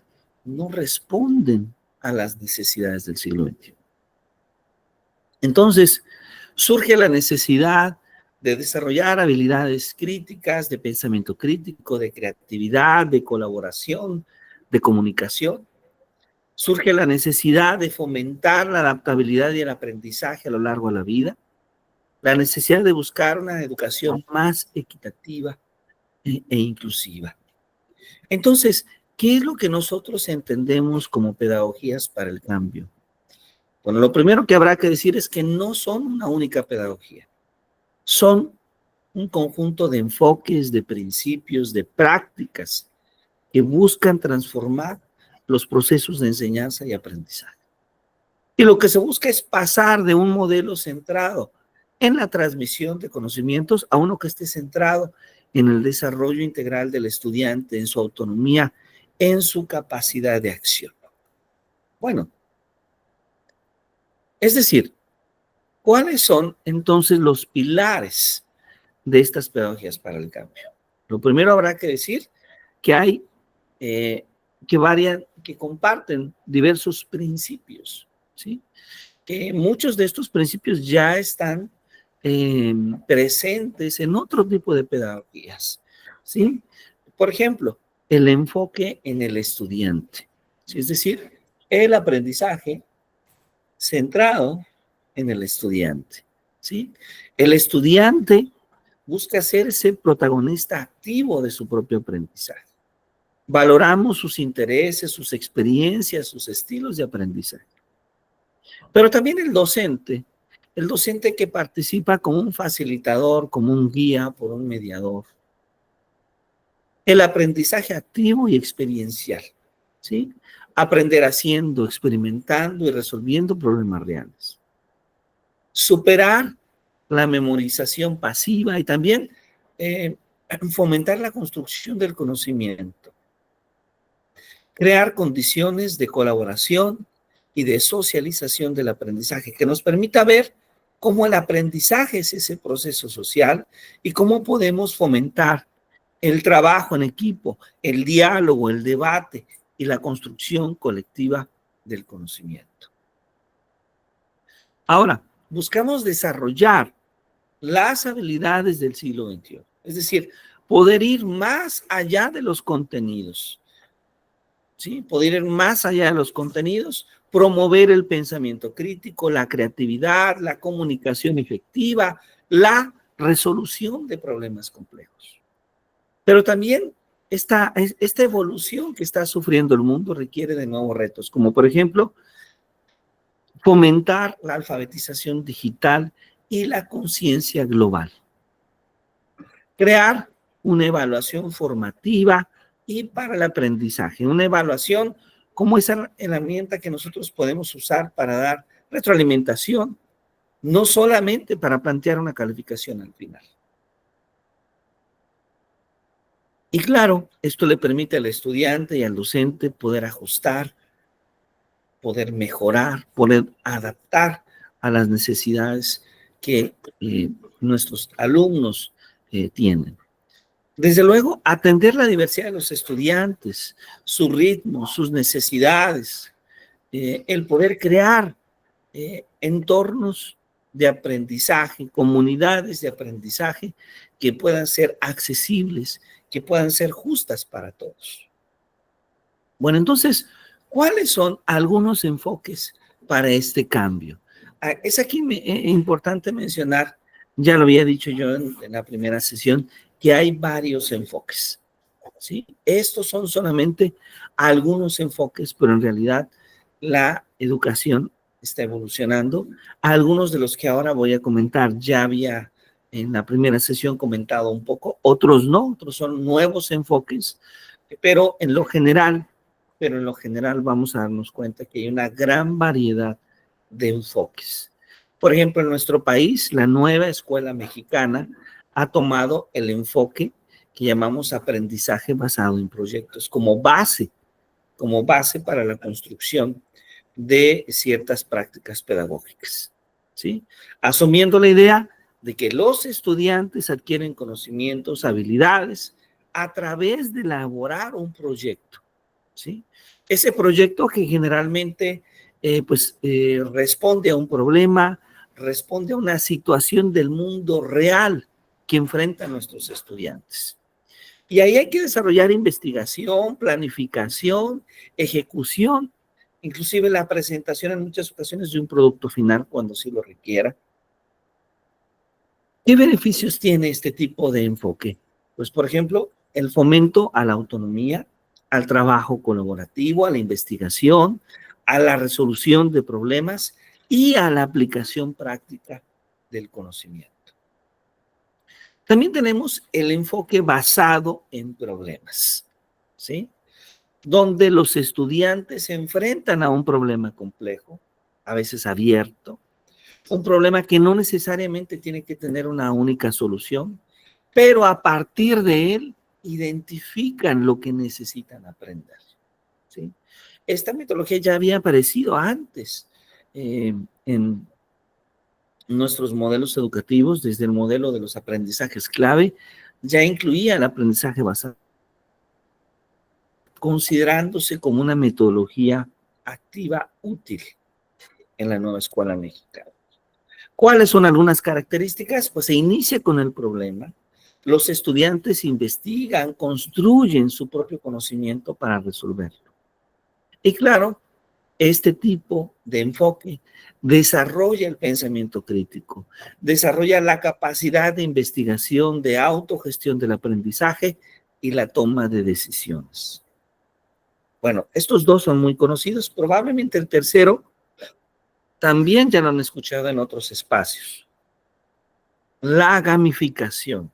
no responden a las necesidades del siglo XXI. Entonces, surge la necesidad de desarrollar habilidades críticas, de pensamiento crítico, de creatividad, de colaboración, de comunicación. Surge la necesidad de fomentar la adaptabilidad y el aprendizaje a lo largo de la vida. La necesidad de buscar una educación más equitativa e inclusiva. Entonces, ¿qué es lo que nosotros entendemos como pedagogías para el cambio? Bueno, lo primero que habrá que decir es que no son una única pedagogía. Son un conjunto de enfoques, de principios, de prácticas que buscan transformar los procesos de enseñanza y aprendizaje. Y lo que se busca es pasar de un modelo centrado en la transmisión de conocimientos a uno que esté centrado en el desarrollo integral del estudiante, en su autonomía, en su capacidad de acción. Bueno, es decir, ¿cuáles son entonces los pilares de estas pedagogías para el cambio? Lo primero habrá que decir que hay, que comparten diversos principios, ¿sí? Que muchos de estos principios ya están presentes en otro tipo de pedagogías, ¿sí? Por ejemplo, el enfoque en el estudiante, ¿sí? Es decir, el aprendizaje centrado en el estudiante, ¿sí? El estudiante busca ser ese protagonista activo de su propio aprendizaje. Valoramos sus intereses, sus experiencias, sus estilos de aprendizaje. Pero también el docente que participa como un facilitador, como un guía, por un mediador. El aprendizaje activo y experiencial, ¿sí? Aprender haciendo, experimentando y resolviendo problemas reales. Superar la memorización pasiva y también fomentar la construcción del conocimiento. Crear condiciones de colaboración y de socialización del aprendizaje que nos permita ver cómo el aprendizaje es ese proceso social y cómo podemos fomentar el trabajo en equipo, el diálogo, el debate y la construcción colectiva del conocimiento. Ahora, buscamos desarrollar las habilidades del siglo XXI, es decir, poder ir más allá de los contenidos, ¿sí? Poder ir más allá de los contenidos, promover el pensamiento crítico, la creatividad, la comunicación efectiva, la resolución de problemas complejos. Pero también esta evolución que está sufriendo el mundo requiere de nuevos retos, como por ejemplo, fomentar la alfabetización digital y la conciencia global. Crear una evaluación formativa y para el aprendizaje. Una evaluación como esa herramienta que nosotros podemos usar para dar retroalimentación, no solamente para plantear una calificación al final. Y claro, esto le permite al estudiante y al docente poder ajustar, poder mejorar, poder adaptar a las necesidades que nuestros alumnos tienen. Desde luego, atender la diversidad de los estudiantes, su ritmo, sus necesidades, el poder crear entornos de aprendizaje, comunidades de aprendizaje que puedan ser accesibles, que puedan ser justas para todos. Bueno, entonces, ¿cuáles son algunos enfoques para este cambio? Es aquí importante mencionar, ya lo había dicho yo en la primera sesión, que hay varios enfoques, ¿sí? Estos son solamente algunos enfoques, pero en realidad la educación está evolucionando. Algunos de los que ahora voy a comentar ya había en la primera sesión comentado un poco, otros no, otros son nuevos enfoques, pero en lo general vamos a darnos cuenta que hay una gran variedad de enfoques. Por ejemplo, en nuestro país, la nueva escuela mexicana ha tomado el enfoque que llamamos aprendizaje basado en proyectos como base para la construcción de ciertas prácticas pedagógicas, ¿sí? Asumiendo la idea de que los estudiantes adquieren conocimientos, habilidades a través de elaborar un proyecto, ¿sí? Ese proyecto que generalmente responde a un problema, responde a una situación del mundo real que enfrentan nuestros estudiantes. Y ahí hay que desarrollar investigación, planificación, ejecución, inclusive la presentación en muchas ocasiones de un producto final cuando sí lo requiera. ¿Qué beneficios tiene este tipo de enfoque? Pues, por ejemplo, el fomento a la autonomía, al trabajo colaborativo, a la investigación, a la resolución de problemas y a la aplicación práctica del conocimiento. También tenemos el enfoque basado en problemas, ¿sí? Donde los estudiantes se enfrentan a un problema complejo, a veces abierto, un problema que no necesariamente tiene que tener una única solución, pero a partir de él identifican lo que necesitan aprender, ¿sí? Esta metodología ya había aparecido antes en nuestros modelos educativos, desde el modelo de los aprendizajes clave, ya incluía el aprendizaje basado, considerándose como una metodología activa útil en la nueva escuela mexicana. ¿Cuáles son algunas características? Pues se inicia con el problema, los estudiantes investigan, construyen su propio conocimiento para resolverlo. Y claro, este tipo de enfoque desarrolla el pensamiento crítico, desarrolla la capacidad de investigación, de autogestión del aprendizaje y la toma de decisiones. Bueno, estos dos son muy conocidos. Probablemente el tercero también ya lo han escuchado en otros espacios. La gamificación,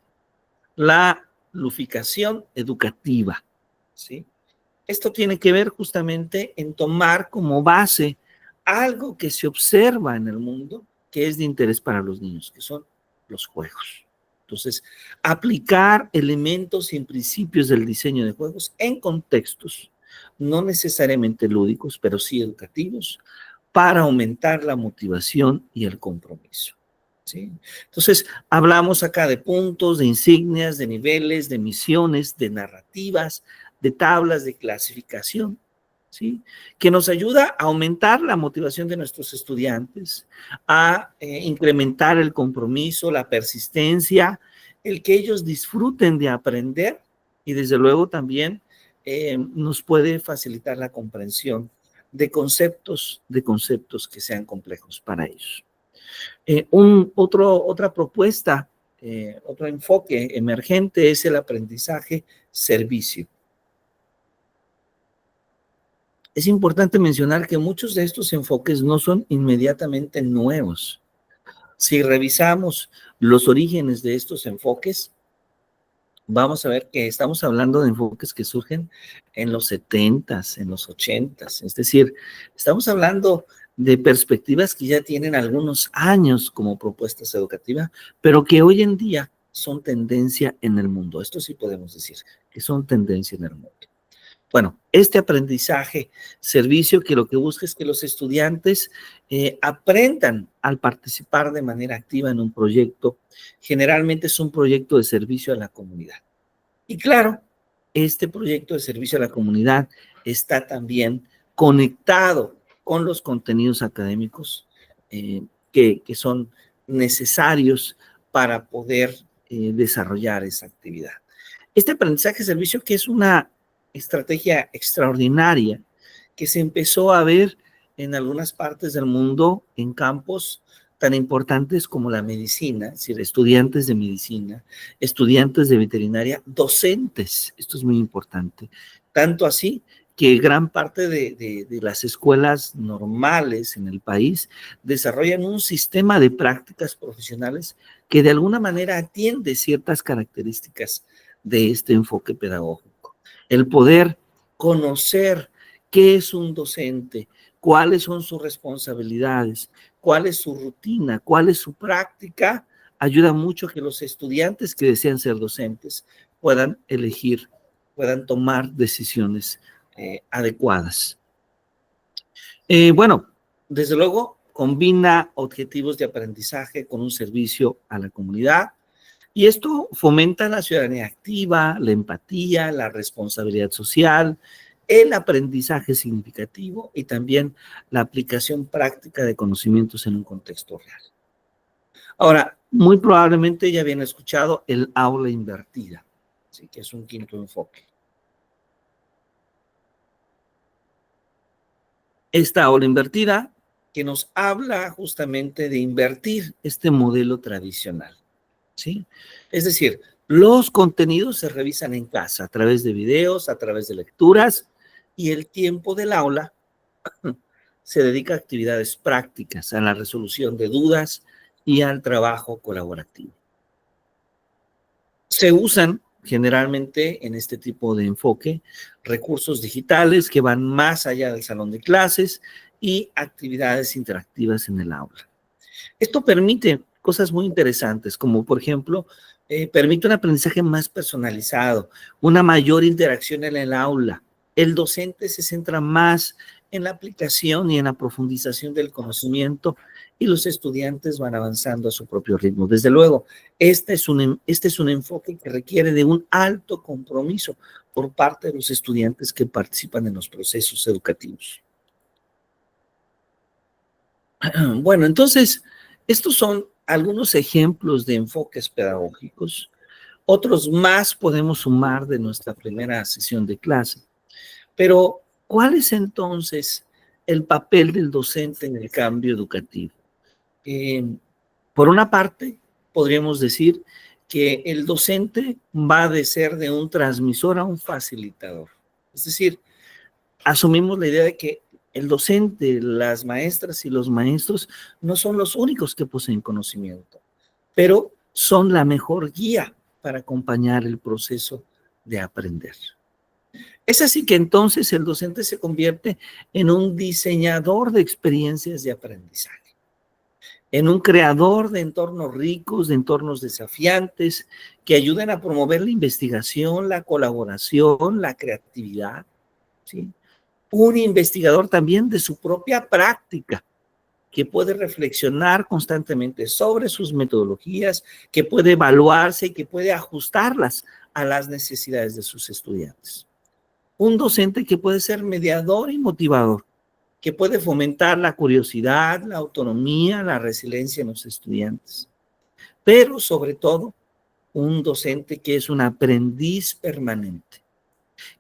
la ludificación educativa, ¿sí? Esto tiene que ver justamente en tomar como base algo que se observa en el mundo que es de interés para los niños, que son los juegos. Entonces, aplicar elementos y principios del diseño de juegos en contextos no necesariamente lúdicos, pero sí educativos, para aumentar la motivación y el compromiso, ¿sí? Entonces, hablamos acá de puntos, de insignias, de niveles, de misiones, de narrativas, de tablas de clasificación, ¿sí? Que nos ayuda a aumentar la motivación de nuestros estudiantes, a incrementar el compromiso, la persistencia, el que ellos disfruten de aprender y desde luego también nos puede facilitar la comprensión de conceptos que sean complejos para ellos. Otra propuesta, otro enfoque emergente es el aprendizaje servicio. es importante mencionar que muchos de estos enfoques no son inmediatamente nuevos. Si revisamos los orígenes de estos enfoques, vamos a ver que estamos hablando de enfoques que surgen en los 70s, en los 80s. Es decir, estamos hablando de perspectivas que ya tienen algunos años como propuestas educativas, pero que hoy en día son tendencia en el mundo. Esto sí podemos decir, que son tendencia en el mundo. Bueno, este aprendizaje, servicio, que lo que busca es que los estudiantes aprendan al participar de manera activa en un proyecto. Generalmente es un proyecto de servicio a la comunidad. Y claro, este proyecto de servicio a la comunidad está también conectado con los contenidos académicos que son necesarios para poder desarrollar esa actividad. Este aprendizaje de servicio, que es una estrategia extraordinaria que se empezó a ver en algunas partes del mundo en campos tan importantes como la medicina, es decir, estudiantes de medicina, estudiantes de veterinaria, docentes, esto es muy importante, tanto así que gran parte de las escuelas normales en el país desarrollan un sistema de prácticas profesionales que de alguna manera atiende ciertas características de este enfoque pedagógico. El poder conocer qué es un docente, cuáles son sus responsabilidades, cuál es su rutina, cuál es su práctica, ayuda mucho a que los estudiantes que desean ser docentes puedan elegir, puedan tomar decisiones adecuadas. Bueno, desde luego, combina objetivos de aprendizaje con un servicio a la comunidad. Y esto fomenta la ciudadanía activa, la empatía, la responsabilidad social, el aprendizaje significativo y también la aplicación práctica de conocimientos en un contexto real. Ahora, muy probablemente ya habían escuchado el aula invertida, ¿sí? Que es un quinto enfoque. Esta aula invertida que nos habla justamente de invertir este modelo tradicional. ¿Sí? Es decir, los contenidos se revisan en casa a través de videos, a través de lecturas, y el tiempo del aula se dedica a actividades prácticas, a la resolución de dudas y al trabajo colaborativo. Se usan generalmente en este tipo de enfoque recursos digitales que van más allá del salón de clases y actividades interactivas en el aula. Esto permite cosas muy interesantes, como por ejemplo, permite un aprendizaje más personalizado, una mayor interacción en el aula. El docente se centra más en la aplicación y en la profundización del conocimiento y los estudiantes van avanzando a su propio ritmo. Desde luego, este es un enfoque que requiere de un alto compromiso por parte de los estudiantes que participan en los procesos educativos. Bueno, entonces, estos son algunos ejemplos de enfoques pedagógicos. Otros más podemos sumar de nuestra primera sesión de clase. Pero, ¿cuál es entonces el papel del docente en el cambio educativo? Por una parte, podríamos decir que el docente va de ser de un transmisor a un facilitador. Es decir, asumimos la idea de que el docente, las maestras y los maestros no son los únicos que poseen conocimiento, pero son la mejor guía para acompañar el proceso de aprender. Es así que entonces el docente se convierte en un diseñador de experiencias de aprendizaje, en un creador de entornos ricos, de entornos desafiantes, que ayuden a promover la investigación, la colaboración, la creatividad, ¿sí? Un investigador también de su propia práctica, que puede reflexionar constantemente sobre sus metodologías, que puede evaluarse y que puede ajustarlas a las necesidades de sus estudiantes. Un docente que puede ser mediador y motivador, que puede fomentar la curiosidad, la autonomía, la resiliencia en los estudiantes. Pero sobre todo, un docente que es un aprendiz permanente,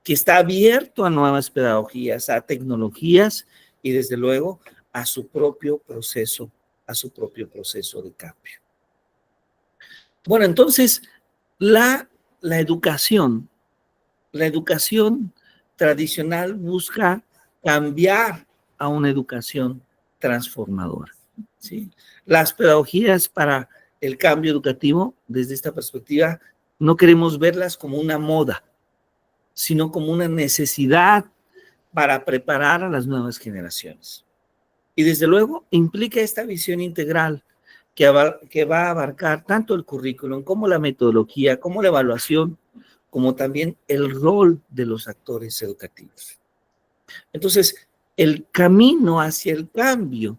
que está abierto a nuevas pedagogías, a tecnologías y desde luego a su propio proceso de cambio. Bueno, entonces la educación tradicional busca cambiar a una educación transformadora, ¿sí? Las pedagogías para el cambio educativo, desde esta perspectiva, no queremos verlas como una moda, sino como una necesidad para preparar a las nuevas generaciones. Y desde luego implica esta visión integral que va a abarcar tanto el currículum como la metodología, como la evaluación, como también el rol de los actores educativos. Entonces, el camino hacia el cambio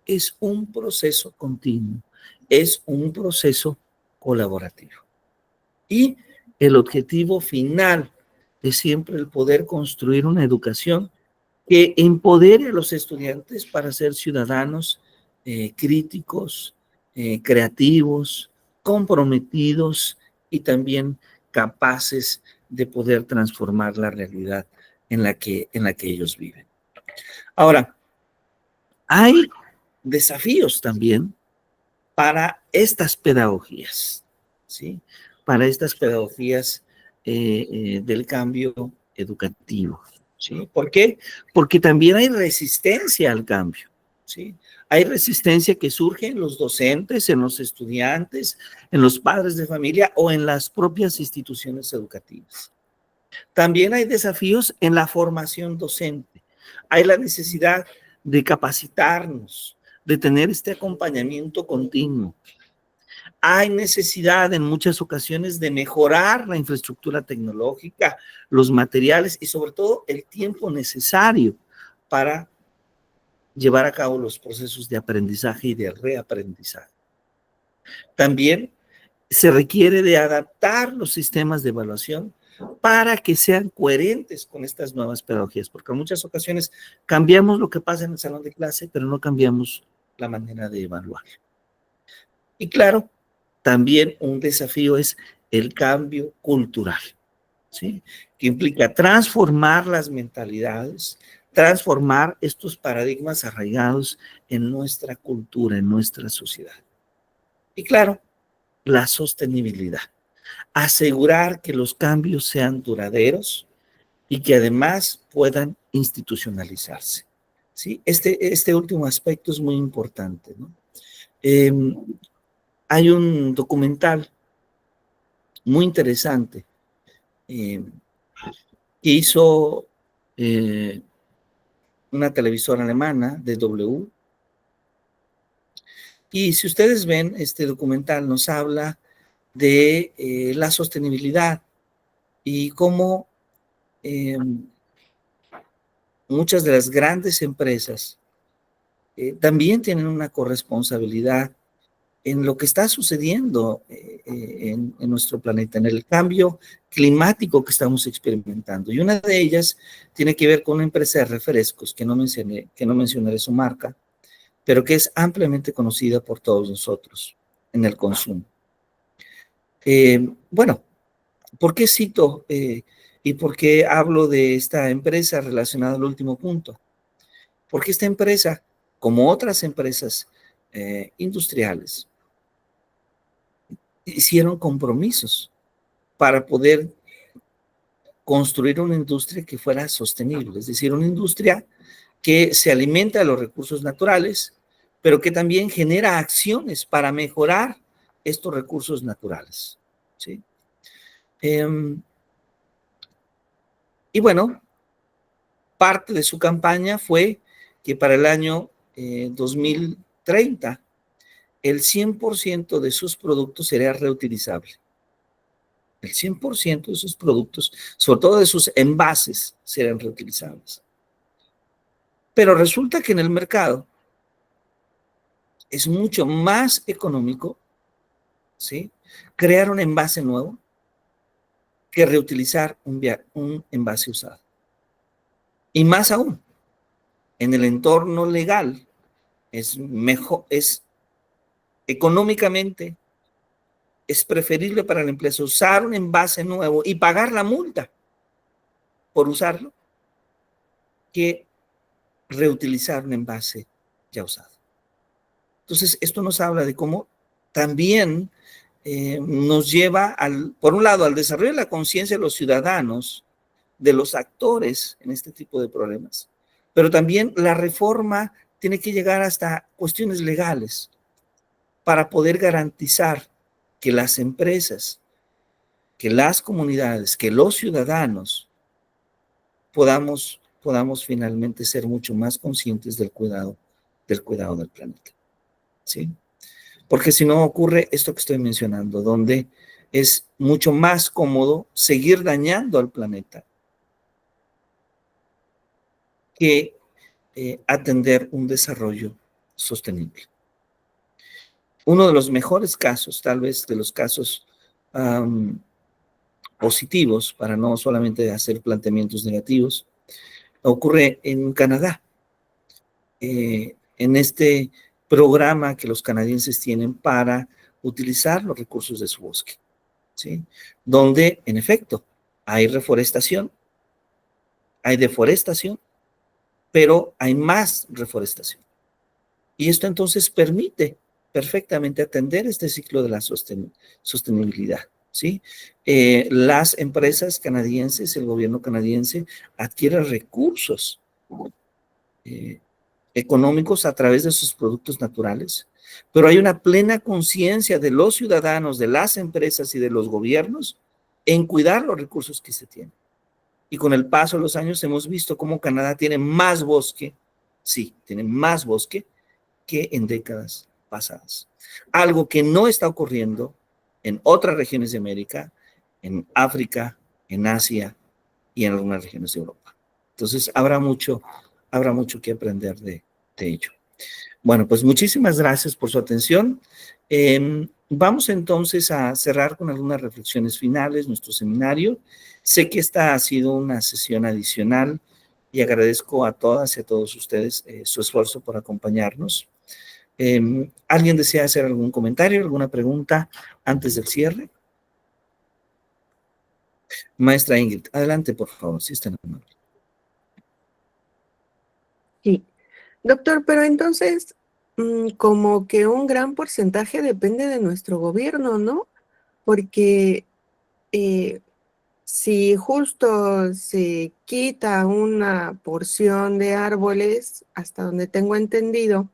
es un proceso continuo, es un proceso colaborativo. Y el objetivo final es siempre el poder construir una educación que empodere a los estudiantes para ser ciudadanos críticos, creativos, comprometidos y también capaces de poder transformar la realidad en la que ellos viven. Ahora, hay desafíos también para estas pedagogías, ¿sí? Para estas pedagogías del cambio educativo, ¿sí? ¿Por qué? Porque también hay resistencia al cambio, ¿sí? Hay resistencia que surge en los docentes, en los estudiantes, en los padres de familia o en las propias instituciones educativas. También hay desafíos en la formación docente. Hay la necesidad de capacitarnos, de tener este acompañamiento continuo. Hay necesidad en muchas ocasiones de mejorar la infraestructura tecnológica, los materiales y sobre todo el tiempo necesario para llevar a cabo los procesos de aprendizaje y de reaprendizaje. También se requiere de adaptar los sistemas de evaluación para que sean coherentes con estas nuevas pedagogías, porque en muchas ocasiones cambiamos lo que pasa en el salón de clase, pero no cambiamos la manera de evaluar. Y claro, también un desafío es el cambio cultural, ¿sí? Que implica transformar las mentalidades, transformar estos paradigmas arraigados en nuestra cultura, en nuestra sociedad. Y claro, la sostenibilidad. Asegurar que los cambios sean duraderos y que además puedan institucionalizarse, ¿sí? Este último aspecto es muy importante, ¿no? Hay un documental muy interesante que hizo una televisora alemana, DW, y si ustedes ven, este documental nos habla de la sostenibilidad y cómo muchas de las grandes empresas también tienen una corresponsabilidad en lo que está sucediendo en nuestro planeta, en el cambio climático que estamos experimentando. Y una de ellas tiene que ver con una empresa de refrescos, que no mencionaré su marca, pero que es ampliamente conocida por todos nosotros en el consumo. Bueno, ¿por qué cito y por qué hablo de esta empresa relacionada al último punto? Porque esta empresa, como otras empresas industriales, hicieron compromisos para poder construir una industria que fuera sostenible, es decir, una industria que se alimenta de los recursos naturales, pero que también genera acciones para mejorar estos recursos naturales, ¿sí? Y bueno, parte de su campaña fue que para el año 2030 el 100% de sus productos sería reutilizable. El 100% de sus productos, sobre todo de sus envases, serán reutilizables. Pero resulta que en el mercado es mucho más económico, ¿sí?, crear un envase nuevo que reutilizar un envase usado. Y más aún, en el entorno legal es mejor, es económicamente, es preferible para la empresa usar un envase nuevo y pagar la multa por usarlo que reutilizar un envase ya usado. Entonces, esto nos habla de cómo también nos lleva, por un lado, al desarrollo de la conciencia de los ciudadanos, de los actores en este tipo de problemas, Pero también la reforma tiene que llegar hasta cuestiones legales para poder garantizar que las empresas, que las comunidades, que los ciudadanos podamos finalmente ser mucho más conscientes del cuidado del planeta, ¿sí? Porque si no ocurre esto que estoy mencionando, donde es mucho más cómodo seguir dañando al planeta que atender un desarrollo sostenible. Uno de los mejores casos, tal vez de los casos positivos, para no solamente hacer planteamientos negativos, ocurre en Canadá. En este programa que los canadienses tienen para utilizar los recursos de su bosque, ¿sí? Donde, en efecto, hay reforestación, hay deforestación, pero hay más reforestación. Y esto entonces permite perfectamente atender este ciclo de la sostenibilidad, ¿sí? Las empresas canadienses, el gobierno canadiense adquiere recursos económicos a través de sus productos naturales, pero hay una plena conciencia de los ciudadanos, de las empresas y de los gobiernos en cuidar los recursos que se tienen. Y con el paso de los años hemos visto cómo Canadá tiene más bosque, sí, tiene más bosque que en décadas pasadas. Algo que no está ocurriendo en otras regiones de América, en África, en Asia y en algunas regiones de Europa. Entonces, habrá mucho que aprender de ello. Bueno, pues muchísimas gracias por su atención. Vamos entonces a cerrar con algunas reflexiones finales nuestro seminario. Sé que esta ha sido una sesión adicional y agradezco a todas y a todos ustedes su esfuerzo por acompañarnos. ¿Alguien desea hacer algún comentario, alguna pregunta antes del cierre? Maestra Ingrid, adelante, por favor, si está amable. Sí. Doctor, pero entonces, como que un gran porcentaje depende de nuestro gobierno, ¿no? Porque si justo se quita una porción de árboles, hasta donde tengo entendido,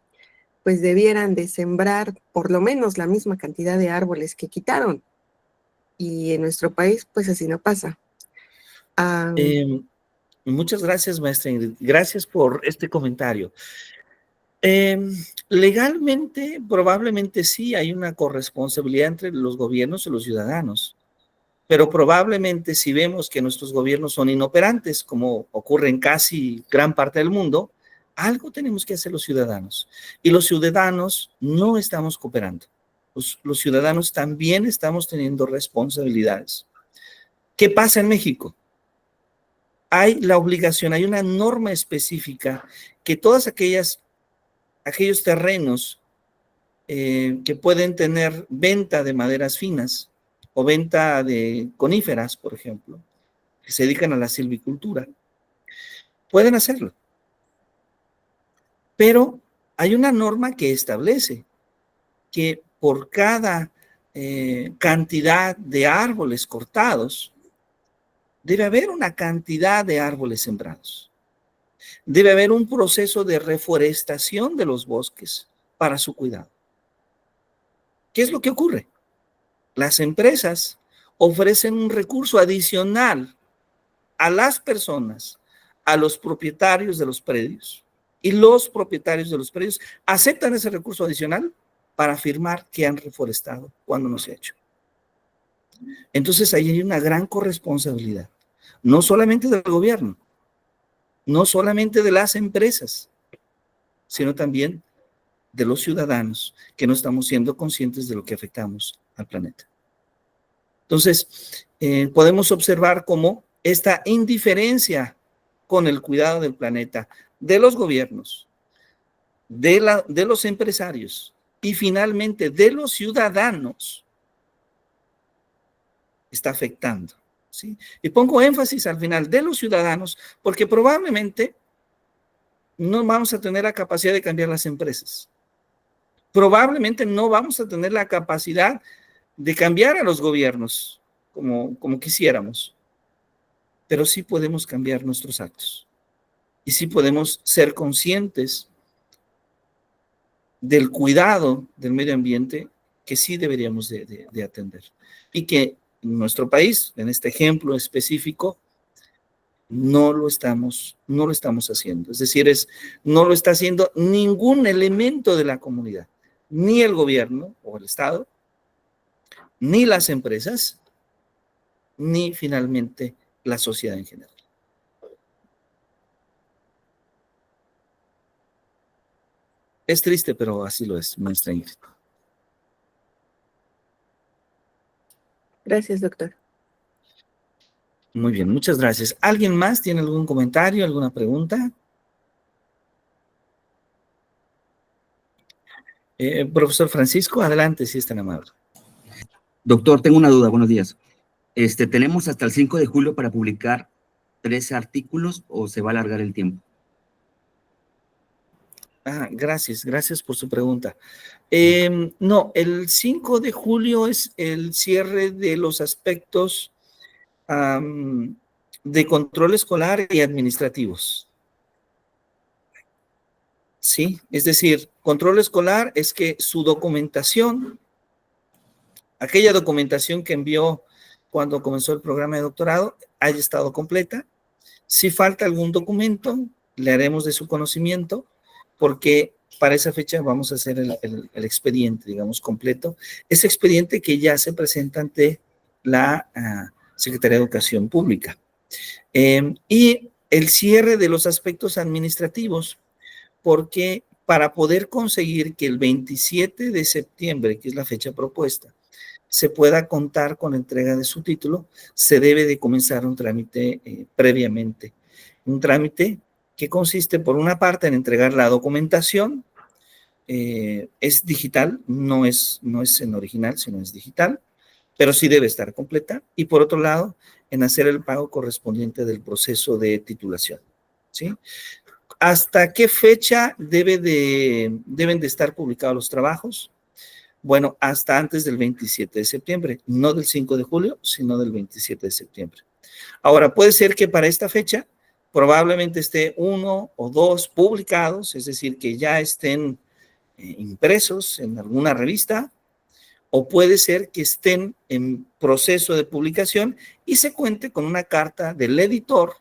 pues debieran de sembrar por lo menos la misma cantidad de árboles que quitaron. Y en nuestro país, pues así no pasa. Muchas gracias, maestra Ingrid. Gracias por este comentario. Legalmente, probablemente sí hay una corresponsabilidad entre los gobiernos y los ciudadanos, pero probablemente si vemos que nuestros gobiernos son inoperantes, como ocurre en casi gran parte del mundo, algo tenemos que hacer los ciudadanos. Y los ciudadanos no estamos cooperando. Los ciudadanos también estamos teniendo responsabilidades. ¿Qué pasa en México? Hay la obligación, hay una norma específica que todas aquellos terrenos que pueden tener venta de maderas finas o venta de coníferas, por ejemplo, que se dedican a la silvicultura, pueden hacerlo. Pero hay una norma que establece que por cada cantidad de árboles cortados, debe haber una cantidad de árboles sembrados. Debe haber un proceso de reforestación de los bosques para su cuidado. ¿Qué es lo que ocurre? Las empresas ofrecen un recurso adicional a las personas, a los propietarios de los predios. Y los propietarios de los predios aceptan ese recurso adicional para afirmar que han reforestado cuando no se ha hecho. Entonces ahí hay una gran corresponsabilidad, no solamente del gobierno, no solamente de las empresas, sino también de los ciudadanos que no estamos siendo conscientes de lo que afectamos al planeta. Entonces, podemos observar cómo esta indiferencia con el cuidado del planeta de los gobiernos, de los empresarios y finalmente de los ciudadanos está afectando, ¿sí? Y pongo énfasis al final de los ciudadanos porque probablemente no vamos a tener la capacidad de cambiar las empresas. Probablemente no vamos a tener la capacidad de cambiar a los gobiernos como quisiéramos, pero sí podemos cambiar nuestros actos. y sí podemos ser conscientes del cuidado del medio ambiente que sí deberíamos de atender. Y que en nuestro país, en este ejemplo específico, no lo estamos haciendo. Es decir, no lo está haciendo ningún elemento de la comunidad, ni el gobierno o el Estado, ni las empresas, ni finalmente la sociedad en general. Es triste, pero así lo es, maestra Ingrid. Gracias, doctor. Muy bien, muchas gracias. ¿Alguien más tiene algún comentario, alguna pregunta? Profesor Francisco, adelante, si es tan amable. Doctor, tengo una duda, buenos días. ¿Tenemos hasta el 5 de julio para publicar 13 artículos o se va a alargar el tiempo? Gracias por su pregunta. No, el 5 de julio es el cierre de los aspectos de control escolar y administrativos. Sí, es decir, control escolar es que su documentación, aquella documentación que envió cuando comenzó el programa de doctorado, haya estado completa. Si falta algún documento, le haremos de su conocimiento, porque para esa fecha vamos a hacer el expediente, digamos, completo. Ese expediente que ya se presenta ante la Secretaría de Educación Pública. Y el cierre de los aspectos administrativos, porque para poder conseguir que el 27 de septiembre, que es la fecha propuesta, se pueda contar con la entrega de su título, se debe de comenzar un trámite previamente. Un trámite que consiste, por una parte, en entregar la documentación. Es digital, no es en original, sino es digital, pero sí debe estar completa. Y por otro lado, en hacer el pago correspondiente del proceso de titulación, ¿sí? ¿Hasta qué fecha deben de estar publicados los trabajos? Bueno, hasta antes del 27 de septiembre, no del 5 de julio, sino del 27 de septiembre. Ahora, puede ser que para esta fecha probablemente esté 1 o 2 publicados, es decir, que ya estén impresos en alguna revista, o puede ser que estén en proceso de publicación y se cuente con una carta del editor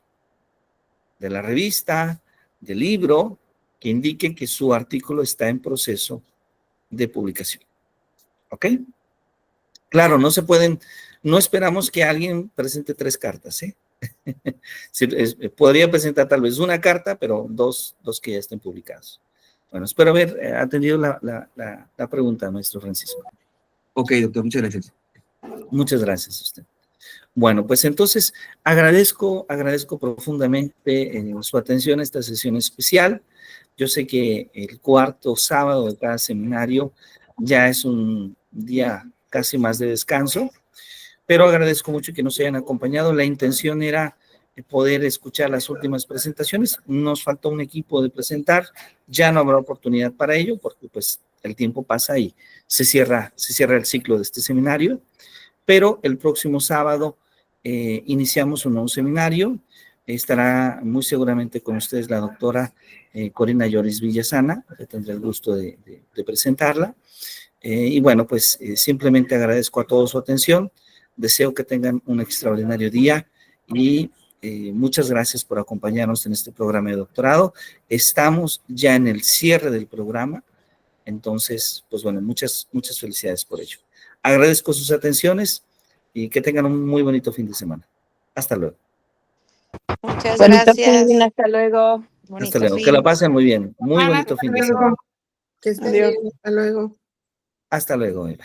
de la revista, del libro, que indique que su artículo está en proceso de publicación. ¿Ok? Claro, no esperamos que alguien presente 3 cartas, ¿eh? Podría presentar tal vez una carta, pero dos que ya estén publicados. Bueno, espero haber atendido la pregunta, maestro Francisco. Ok, doctor, muchas gracias. Muchas gracias a usted. Bueno, pues entonces agradezco profundamente su atención a esta sesión especial. Yo sé que el 4º sábado de cada seminario ya es un día casi más de descanso, pero agradezco mucho que nos hayan acompañado. La intención era poder escuchar las últimas presentaciones. Nos faltó un equipo de presentar, ya no habrá oportunidad para ello, porque pues el tiempo pasa y se cierra el ciclo de este seminario, pero el próximo sábado iniciamos un nuevo seminario. Estará muy seguramente con ustedes la doctora Corina Lloris Villasana, que tendré el gusto de presentarla. Y bueno, pues simplemente agradezco a todos su atención, deseo que tengan un extraordinario día y muchas gracias por acompañarnos en este programa de doctorado. Estamos ya en el cierre del programa, entonces, pues bueno, muchas felicidades por ello. Agradezco sus atenciones y que tengan un muy bonito fin de semana. Hasta luego. Muchas Bonito gracias. fin, hasta luego. Hasta luego. Que la pasen muy bien. Muy bonito fin de semana. Que estén Adiós. bien. Hasta luego. Hasta luego. Bye.